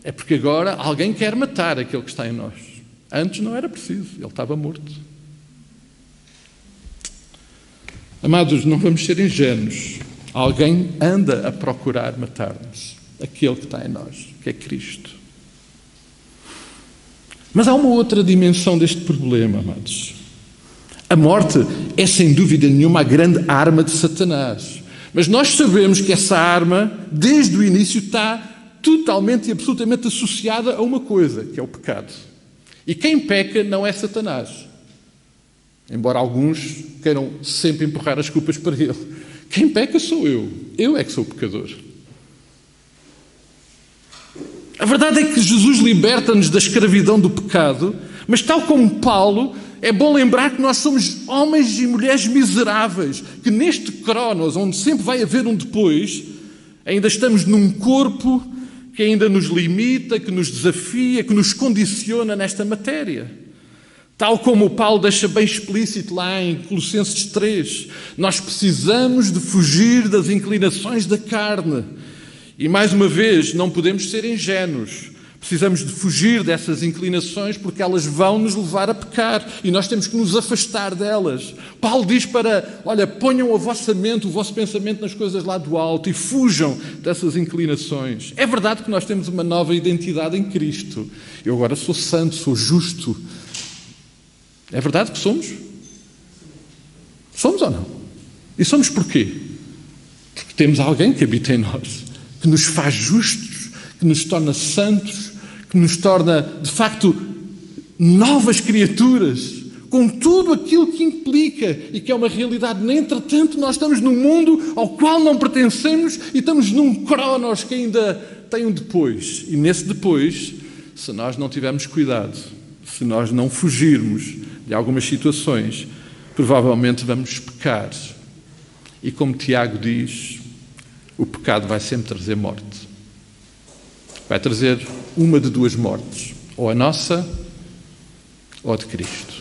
é porque agora alguém quer matar aquele que está em nós. Antes não era preciso, ele estava morto. Amados, não vamos ser ingênuos. Alguém anda a procurar matar-nos, aquele que está em nós, que é Cristo. Mas há uma outra dimensão deste problema, amados. A morte é, sem dúvida nenhuma, a grande arma de Satanás. Mas nós sabemos que essa arma, desde o início, está totalmente e absolutamente associada a uma coisa, que é o pecado. E quem peca não é Satanás. Embora alguns queiram sempre empurrar as culpas para ele. Quem peca sou eu. Eu é que sou o pecador. A verdade é que Jesus liberta-nos da escravidão do pecado, mas tal como Paulo, é bom lembrar que nós somos homens e mulheres miseráveis, que neste Cronos, onde sempre vai haver um depois, ainda estamos num corpo que ainda nos limita, que nos desafia, que nos condiciona nesta matéria. Tal como o Paulo deixa bem explícito lá em Colossenses 3, nós precisamos de fugir das inclinações da carne. E mais uma vez, não podemos ser ingênuos. Precisamos de fugir dessas inclinações porque elas vão nos levar a pecar e nós temos que nos afastar delas. Paulo diz ponham a vossa mente, o vosso pensamento nas coisas lá do alto e fujam dessas inclinações. É verdade que nós temos uma nova identidade em Cristo. Eu agora sou santo, sou justo. É verdade que somos? Somos ou não? E somos porquê? Porque temos alguém que habita em nós, que nos faz justos, que nos torna santos, que nos torna, de facto, novas criaturas, com tudo aquilo que implica e que é uma realidade. Entretanto, nós estamos num mundo ao qual não pertencemos e estamos num Cronos que ainda tem um depois. E nesse depois, se nós não tivermos cuidado, se nós não fugirmos de algumas situações, provavelmente vamos pecar. E como Tiago diz, o pecado vai sempre trazer morte. Vai trazer uma de duas mortes, ou a nossa, ou a de Cristo.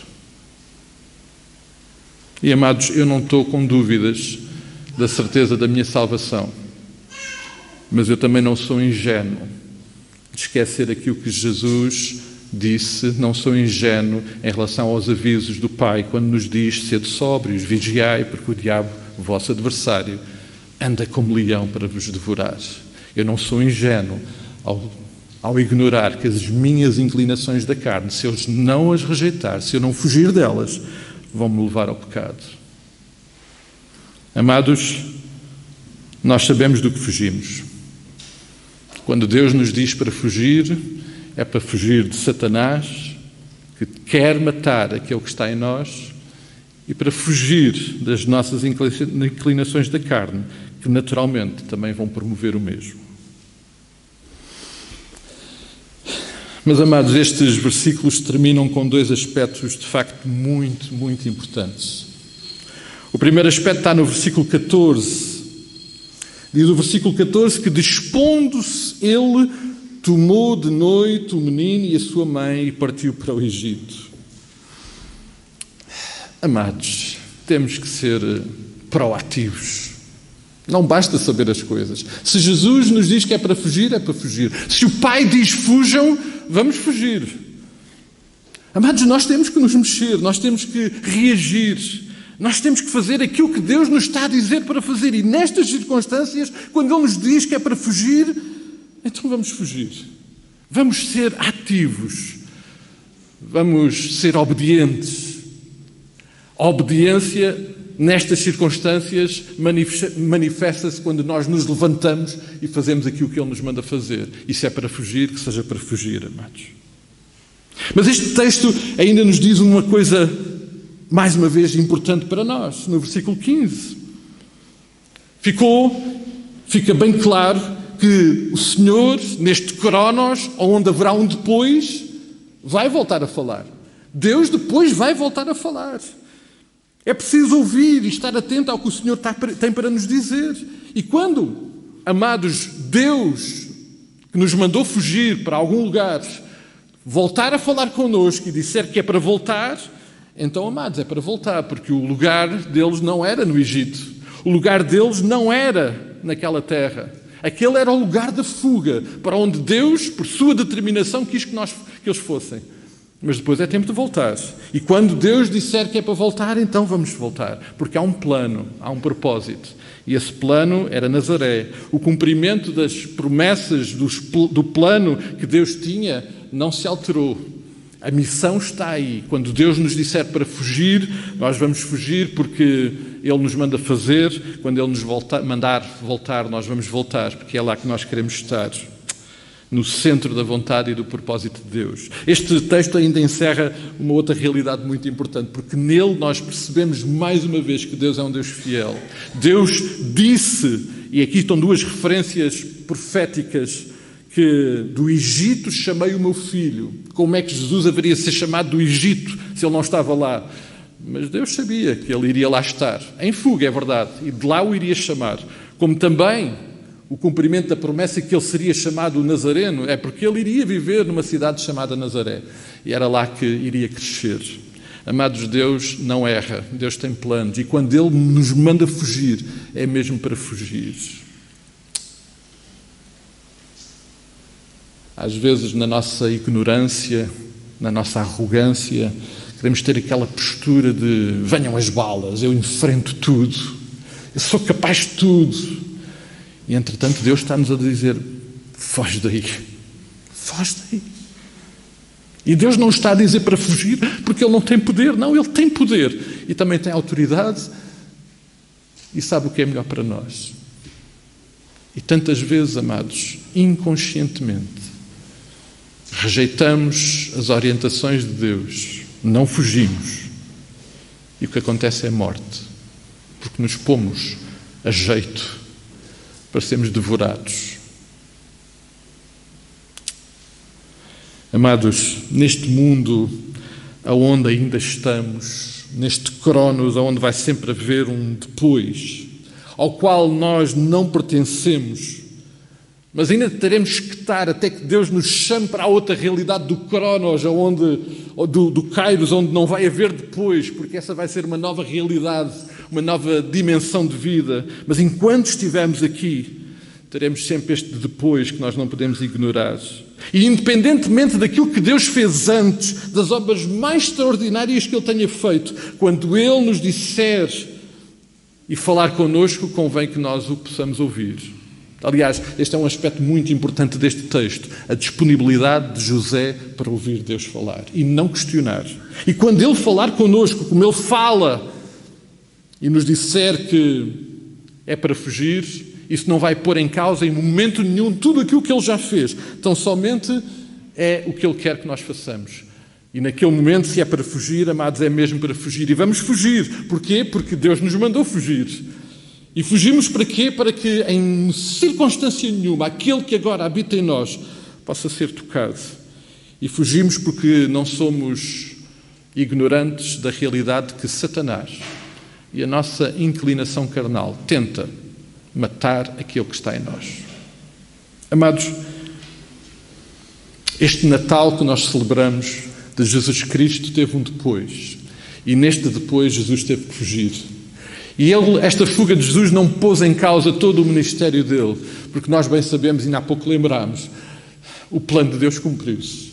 E, amados, eu não estou com dúvidas da certeza da minha salvação, mas eu também não sou ingênuo de esquecer aquilo que Jesus disse, não sou ingênuo em relação aos avisos do Pai, quando nos diz, sede sóbrios, vigiai, porque o diabo, o vosso adversário, anda como leão para vos devorar. Eu não sou ingênuo ao ignorar que as minhas inclinações da carne, se eu não as rejeitar, se eu não fugir delas, vão-me levar ao pecado. Amados, nós sabemos do que fugimos. Quando Deus nos diz para fugir, é para fugir de Satanás, que quer matar aquele que está em nós, e para fugir das nossas inclinações da carne, que naturalmente também vão promover o mesmo. Mas, amados, estes versículos terminam com dois aspectos de facto muito, muito importantes. O primeiro aspecto está no versículo 14. Diz o versículo 14 que, dispondo-se, ele tomou de noite o menino e a sua mãe e partiu para o Egito. Amados, temos que ser proativos. Não basta saber as coisas. Se Jesus nos diz que é para fugir, é para fugir. Se o Pai diz fujam, vamos fugir. Amados, nós temos que nos mexer, nós temos que reagir. Nós temos que fazer aquilo que Deus nos está a dizer para fazer. E nestas circunstâncias, quando Ele nos diz que é para fugir, então vamos fugir. Vamos ser ativos. Vamos ser obedientes. A obediência, nestas circunstâncias, manifesta-se quando nós nos levantamos e fazemos aquilo que Ele nos manda fazer. E se é para fugir, que seja para fugir, amados. Mas este texto ainda nos diz uma coisa, mais uma vez, importante para nós. No versículo 15. Fica bem claro que o Senhor, neste Cronos, onde haverá um depois, vai voltar a falar. Deus depois vai voltar a falar. É preciso ouvir e estar atento ao que o Senhor tem para nos dizer. E quando, amados, Deus, que nos mandou fugir para algum lugar, voltar a falar connosco e disser que é para voltar, então, amados, é para voltar, porque o lugar deles não era no Egito. O lugar deles não era naquela terra. Aquele era o lugar da fuga, para onde Deus, por sua determinação, quis que eles fossem. Mas depois é tempo de voltar. E quando Deus disser que é para voltar, então vamos voltar. Porque há um plano, há um propósito. E esse plano era Nazaré. O cumprimento das promessas do plano que Deus tinha não se alterou. A missão está aí. Quando Deus nos disser para fugir, nós vamos fugir porque Ele nos manda fazer. Quando Ele nos mandar voltar, nós vamos voltar, porque é lá que nós queremos estar. No centro da vontade e do propósito de Deus. Este texto ainda encerra uma outra realidade muito importante, porque nele nós percebemos mais uma vez que Deus é um Deus fiel. Deus disse, e aqui estão duas referências proféticas, que do Egito chamei o meu filho. Como é que Jesus haveria de ser chamado do Egito se ele não estava lá? Mas Deus sabia que ele iria lá estar. Em fuga, é verdade, e de lá o iria chamar. Como também o cumprimento da promessa que ele seria chamado Nazareno, é porque ele iria viver numa cidade chamada Nazaré. E era lá que iria crescer. Amados, Deus não erra. Deus tem planos. E quando Ele nos manda fugir, é mesmo para fugir. Às vezes, na nossa ignorância, na nossa arrogância, queremos ter aquela postura de venham as balas, eu enfrento tudo. Eu sou capaz de tudo. E, entretanto, Deus está-nos a dizer, foge daí, foge daí. E Deus não está a dizer para fugir porque Ele não tem poder. Não, Ele tem poder. E também tem autoridade e sabe o que é melhor para nós. E tantas vezes, amados, inconscientemente, rejeitamos as orientações de Deus, não fugimos. E o que acontece é morte. Porque nos pomos a jeito para sermos devorados. Amados, neste mundo aonde ainda estamos, neste Cronos, aonde vai sempre haver um depois, ao qual nós não pertencemos, mas ainda teremos que estar até que Deus nos chame para a outra realidade do Cronos, ou do Kairos, onde não vai haver depois, porque essa vai ser uma nova realidade, uma nova dimensão de vida. Mas enquanto estivermos aqui, teremos sempre este depois que nós não podemos ignorar. E independentemente daquilo que Deus fez antes, das obras mais extraordinárias que Ele tenha feito, quando Ele nos disser e falar connosco, convém que nós o possamos ouvir. Aliás, este é um aspecto muito importante deste texto, a disponibilidade de José para ouvir Deus falar e não questionar. E quando Ele falar connosco, como Ele fala, e nos disser que é para fugir, isso não vai pôr em causa em momento nenhum tudo aquilo que Ele já fez. Então somente é o que Ele quer que nós façamos. E naquele momento, se é para fugir, amados, é mesmo para fugir. E vamos fugir. Porquê? Porque Deus nos mandou fugir. E fugimos para quê? Para que em circunstância nenhuma aquele que agora habita em nós possa ser tocado. E fugimos porque não somos ignorantes da realidade que Satanás e a nossa inclinação carnal tenta matar aquilo que está em nós. Amados, este Natal que nós celebramos de Jesus Cristo teve um depois. E neste depois Jesus teve que fugir. E esta fuga de Jesus não pôs em causa todo o ministério dele, porque nós bem sabemos, e ainda há pouco lembrámos, o plano de Deus cumpriu-se.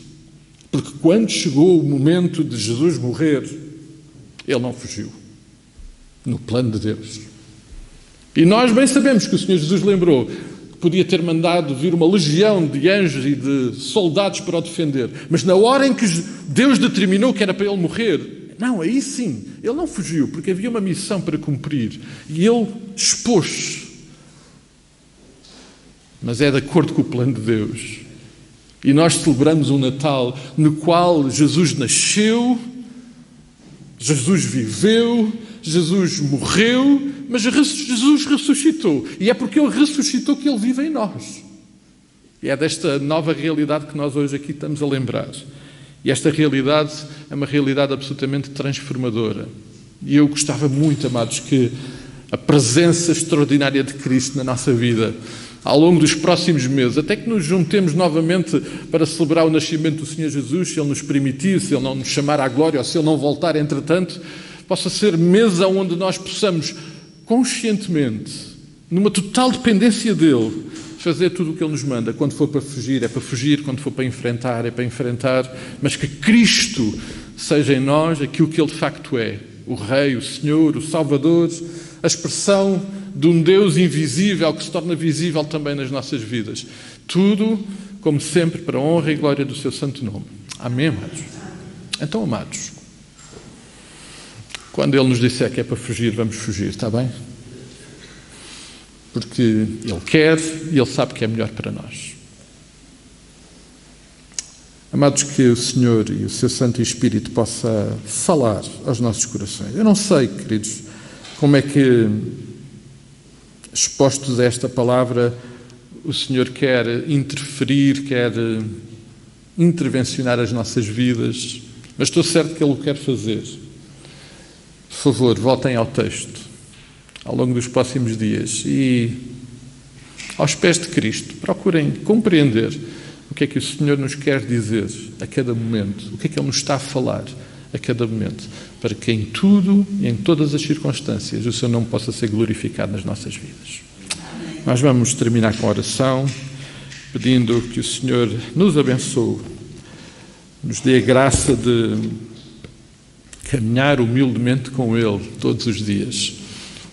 Porque quando chegou o momento de Jesus morrer, ele não fugiu. No plano de Deus. E nós bem sabemos que o Senhor Jesus lembrou que podia ter mandado vir uma legião de anjos e de soldados para o defender. Mas na hora em que Deus determinou que era para ele morrer, não, aí sim, ele não fugiu, porque havia uma missão para cumprir. E ele expôs-se. Mas é de acordo com o plano de Deus. E nós celebramos um Natal no qual Jesus nasceu, Jesus viveu, Jesus morreu, mas Jesus ressuscitou. E é porque ele ressuscitou que ele vive em nós. E é desta nova realidade que nós hoje aqui estamos a lembrar. E esta realidade é uma realidade absolutamente transformadora. E eu gostava muito, amados, que a presença extraordinária de Cristo na nossa vida, ao longo dos próximos meses, até que nos juntemos novamente para celebrar o nascimento do Senhor Jesus, se Ele nos permitir, se Ele não nos chamar à glória ou se Ele não voltar entretanto, possa ser mesa onde nós possamos conscientemente, numa total dependência dEle, fazer tudo o que Ele nos manda. Quando for para fugir, é para fugir. Quando for para enfrentar, é para enfrentar. Mas que Cristo seja em nós aquilo que Ele de facto é. O Rei, o Senhor, o Salvador, a expressão de um Deus invisível que se torna visível também nas nossas vidas. Tudo, como sempre, para a honra e glória do seu santo nome. Amém, amados? Então, amados, quando Ele nos disser que é para fugir, vamos fugir, está bem? Porque Ele quer e Ele sabe que é melhor para nós. Amados, que o Senhor e o seu Santo Espírito possa falar aos nossos corações. Eu não sei, queridos, como é que, expostos a esta palavra, o Senhor quer interferir, quer intervencionar as nossas vidas, mas estou certo que Ele o quer fazer. Por favor, voltem ao texto, ao longo dos próximos dias, e aos pés de Cristo, procurem compreender o que é que o Senhor nos quer dizer a cada momento, o que é que Ele nos está a falar a cada momento, para que em tudo e em todas as circunstâncias o seu nome possa ser glorificado nas nossas vidas. Nós vamos terminar com a oração, pedindo que o Senhor nos abençoe, nos dê a graça de caminhar humildemente com Ele todos os dias,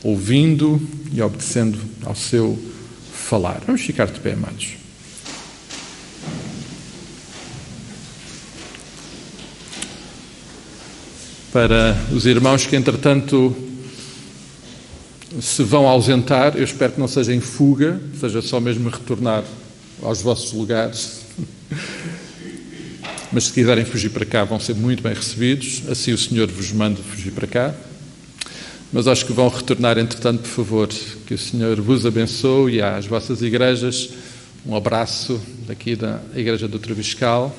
ouvindo e obedecendo ao seu falar. Vamos ficar de pé, amados. Para os irmãos que, entretanto, se vão ausentar, eu espero que não seja em fuga, seja só mesmo retornar aos vossos lugares. Mas se quiserem fugir para cá, vão ser muito bem recebidos, assim o Senhor vos manda fugir para cá. Mas aos que vão retornar, entretanto, por favor, que o Senhor vos abençoe, e às vossas igrejas, um abraço daqui da Igreja do Treviscal,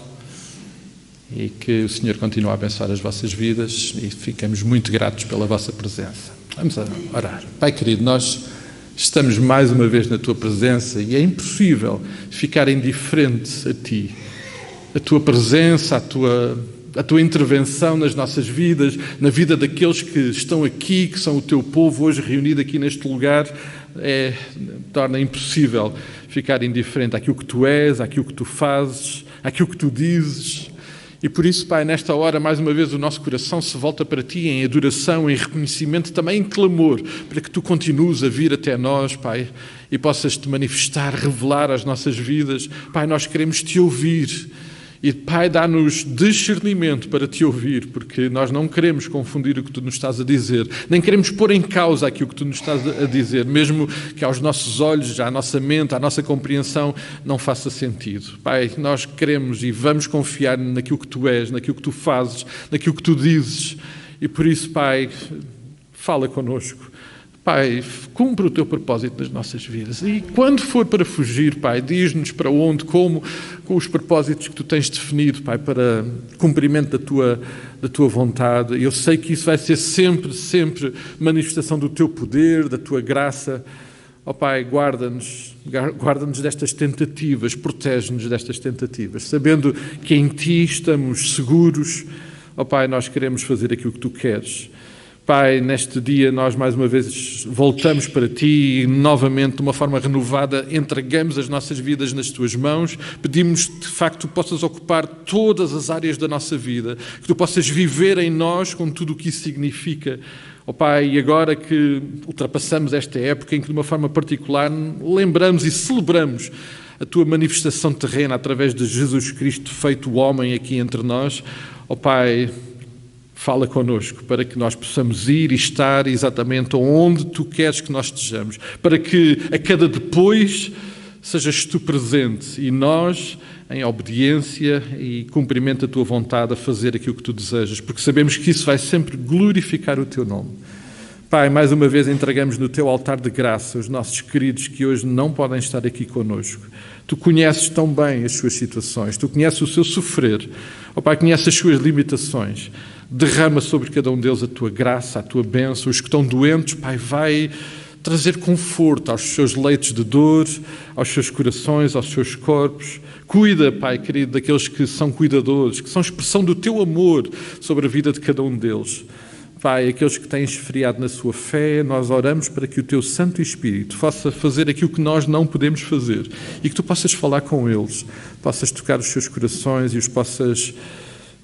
e que o Senhor continue a abençoar as vossas vidas, e ficamos muito gratos pela vossa presença. Vamos orar. Pai querido, nós estamos mais uma vez na Tua presença e é impossível ficar indiferente a Ti. A Tua presença, a tua intervenção nas nossas vidas, na vida daqueles que estão aqui, que são o Teu povo hoje reunido aqui neste lugar, torna impossível ficar indiferente àquilo que Tu és, àquilo que Tu fazes, àquilo que Tu dizes. E por isso, Pai, nesta hora, mais uma vez, o nosso coração se volta para Ti em adoração, em reconhecimento, também em clamor, para que Tu continues a vir até nós, Pai, e possas Te manifestar, revelar as nossas vidas. Pai, nós queremos Te ouvir. E, Pai, dá-nos discernimento para Te ouvir, porque nós não queremos confundir o que Tu nos estás a dizer, nem queremos pôr em causa aquilo que Tu nos estás a dizer, mesmo que aos nossos olhos, à nossa mente, à nossa compreensão, não faça sentido. Pai, nós queremos e vamos confiar naquilo que Tu és, naquilo que Tu fazes, naquilo que Tu dizes. E por isso, Pai, fala connosco. Pai, cumpre o teu propósito nas nossas vidas. E quando for para fugir, Pai, diz-nos para onde, como, com os propósitos que tu tens definido, Pai, para cumprimento da tua vontade. Eu sei que isso vai ser sempre manifestação do teu poder, da tua graça. Ó Pai, guarda-nos destas tentativas, protege-nos destas tentativas, sabendo que em Ti estamos seguros. Ó Pai, nós queremos fazer aquilo que Tu queres. Pai, neste dia nós mais uma vez voltamos para Ti e novamente de uma forma renovada entregamos as nossas vidas nas Tuas mãos, pedimos de facto que Tu possas ocupar todas as áreas da nossa vida, que Tu possas viver em nós com tudo o que isso significa. Ó Pai, e agora que ultrapassamos esta época em que de uma forma particular lembramos e celebramos a Tua manifestação terrena através de Jesus Cristo feito homem aqui entre nós, ó Pai, fala connosco para que nós possamos ir e estar exatamente onde Tu queres que nós estejamos, para que a cada depois sejas Tu presente e nós, em obediência e cumprimento da Tua vontade, a fazer aquilo que Tu desejas, porque sabemos que isso vai sempre glorificar o Teu nome. Pai, mais uma vez entregamos no Teu altar de graça os nossos queridos que hoje não podem estar aqui connosco. Tu conheces tão bem as suas situações, Tu conheces o seu sofrer, ó Pai, conheces as suas limitações. Derrama sobre cada um deles a Tua graça, a Tua bênção. Os que estão doentes, Pai, vai trazer conforto aos seus leitos de dor, aos seus corações, aos seus corpos. Cuida, Pai querido, daqueles que são cuidadores, que são expressão do Teu amor sobre a vida de cada um deles. Pai, aqueles que têm esfriado na sua fé, nós oramos para que o Teu Santo Espírito possa fazer aquilo que nós não podemos fazer e que Tu possas falar com eles, possas tocar os seus corações e os possas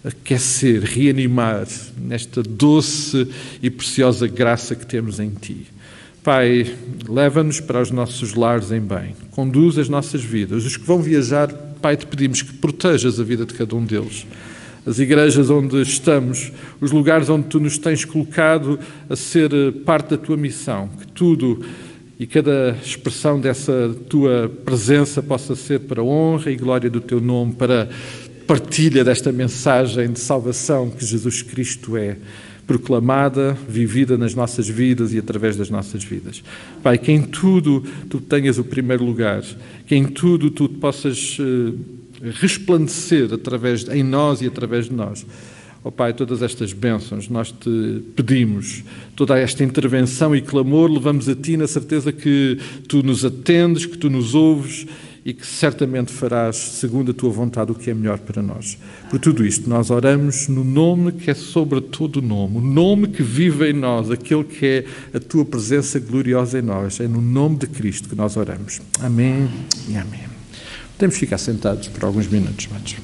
aquecer, reanimar nesta doce e preciosa graça que temos em Ti. Pai, leva-nos para os nossos lares em bem, conduz as nossas vidas. Os que vão viajar, Pai, Te pedimos que protejas a vida de cada um deles. As igrejas onde estamos, os lugares onde Tu nos tens colocado a ser parte da Tua missão, que tudo e cada expressão dessa Tua presença possa ser para a honra e glória do Teu nome, para partilha desta mensagem de salvação que Jesus Cristo é, proclamada, vivida nas nossas vidas e através das nossas vidas. Pai, que em tudo Tu tenhas o primeiro lugar, que em tudo Tu possas resplandecer em nós e através de nós. Ó Pai, todas estas bênçãos nós Te pedimos, toda esta intervenção e clamor levamos a Ti na certeza que Tu nos atendes, que Tu nos ouves e que certamente farás, segundo a Tua vontade, o que é melhor para nós. Por tudo isto, nós oramos no nome que é sobre todo nome, o nome que vive em nós, aquele que é a Tua presença gloriosa em nós. É no nome de Cristo que nós oramos. Amém e amém. Podemos ficar sentados por alguns minutos, matos.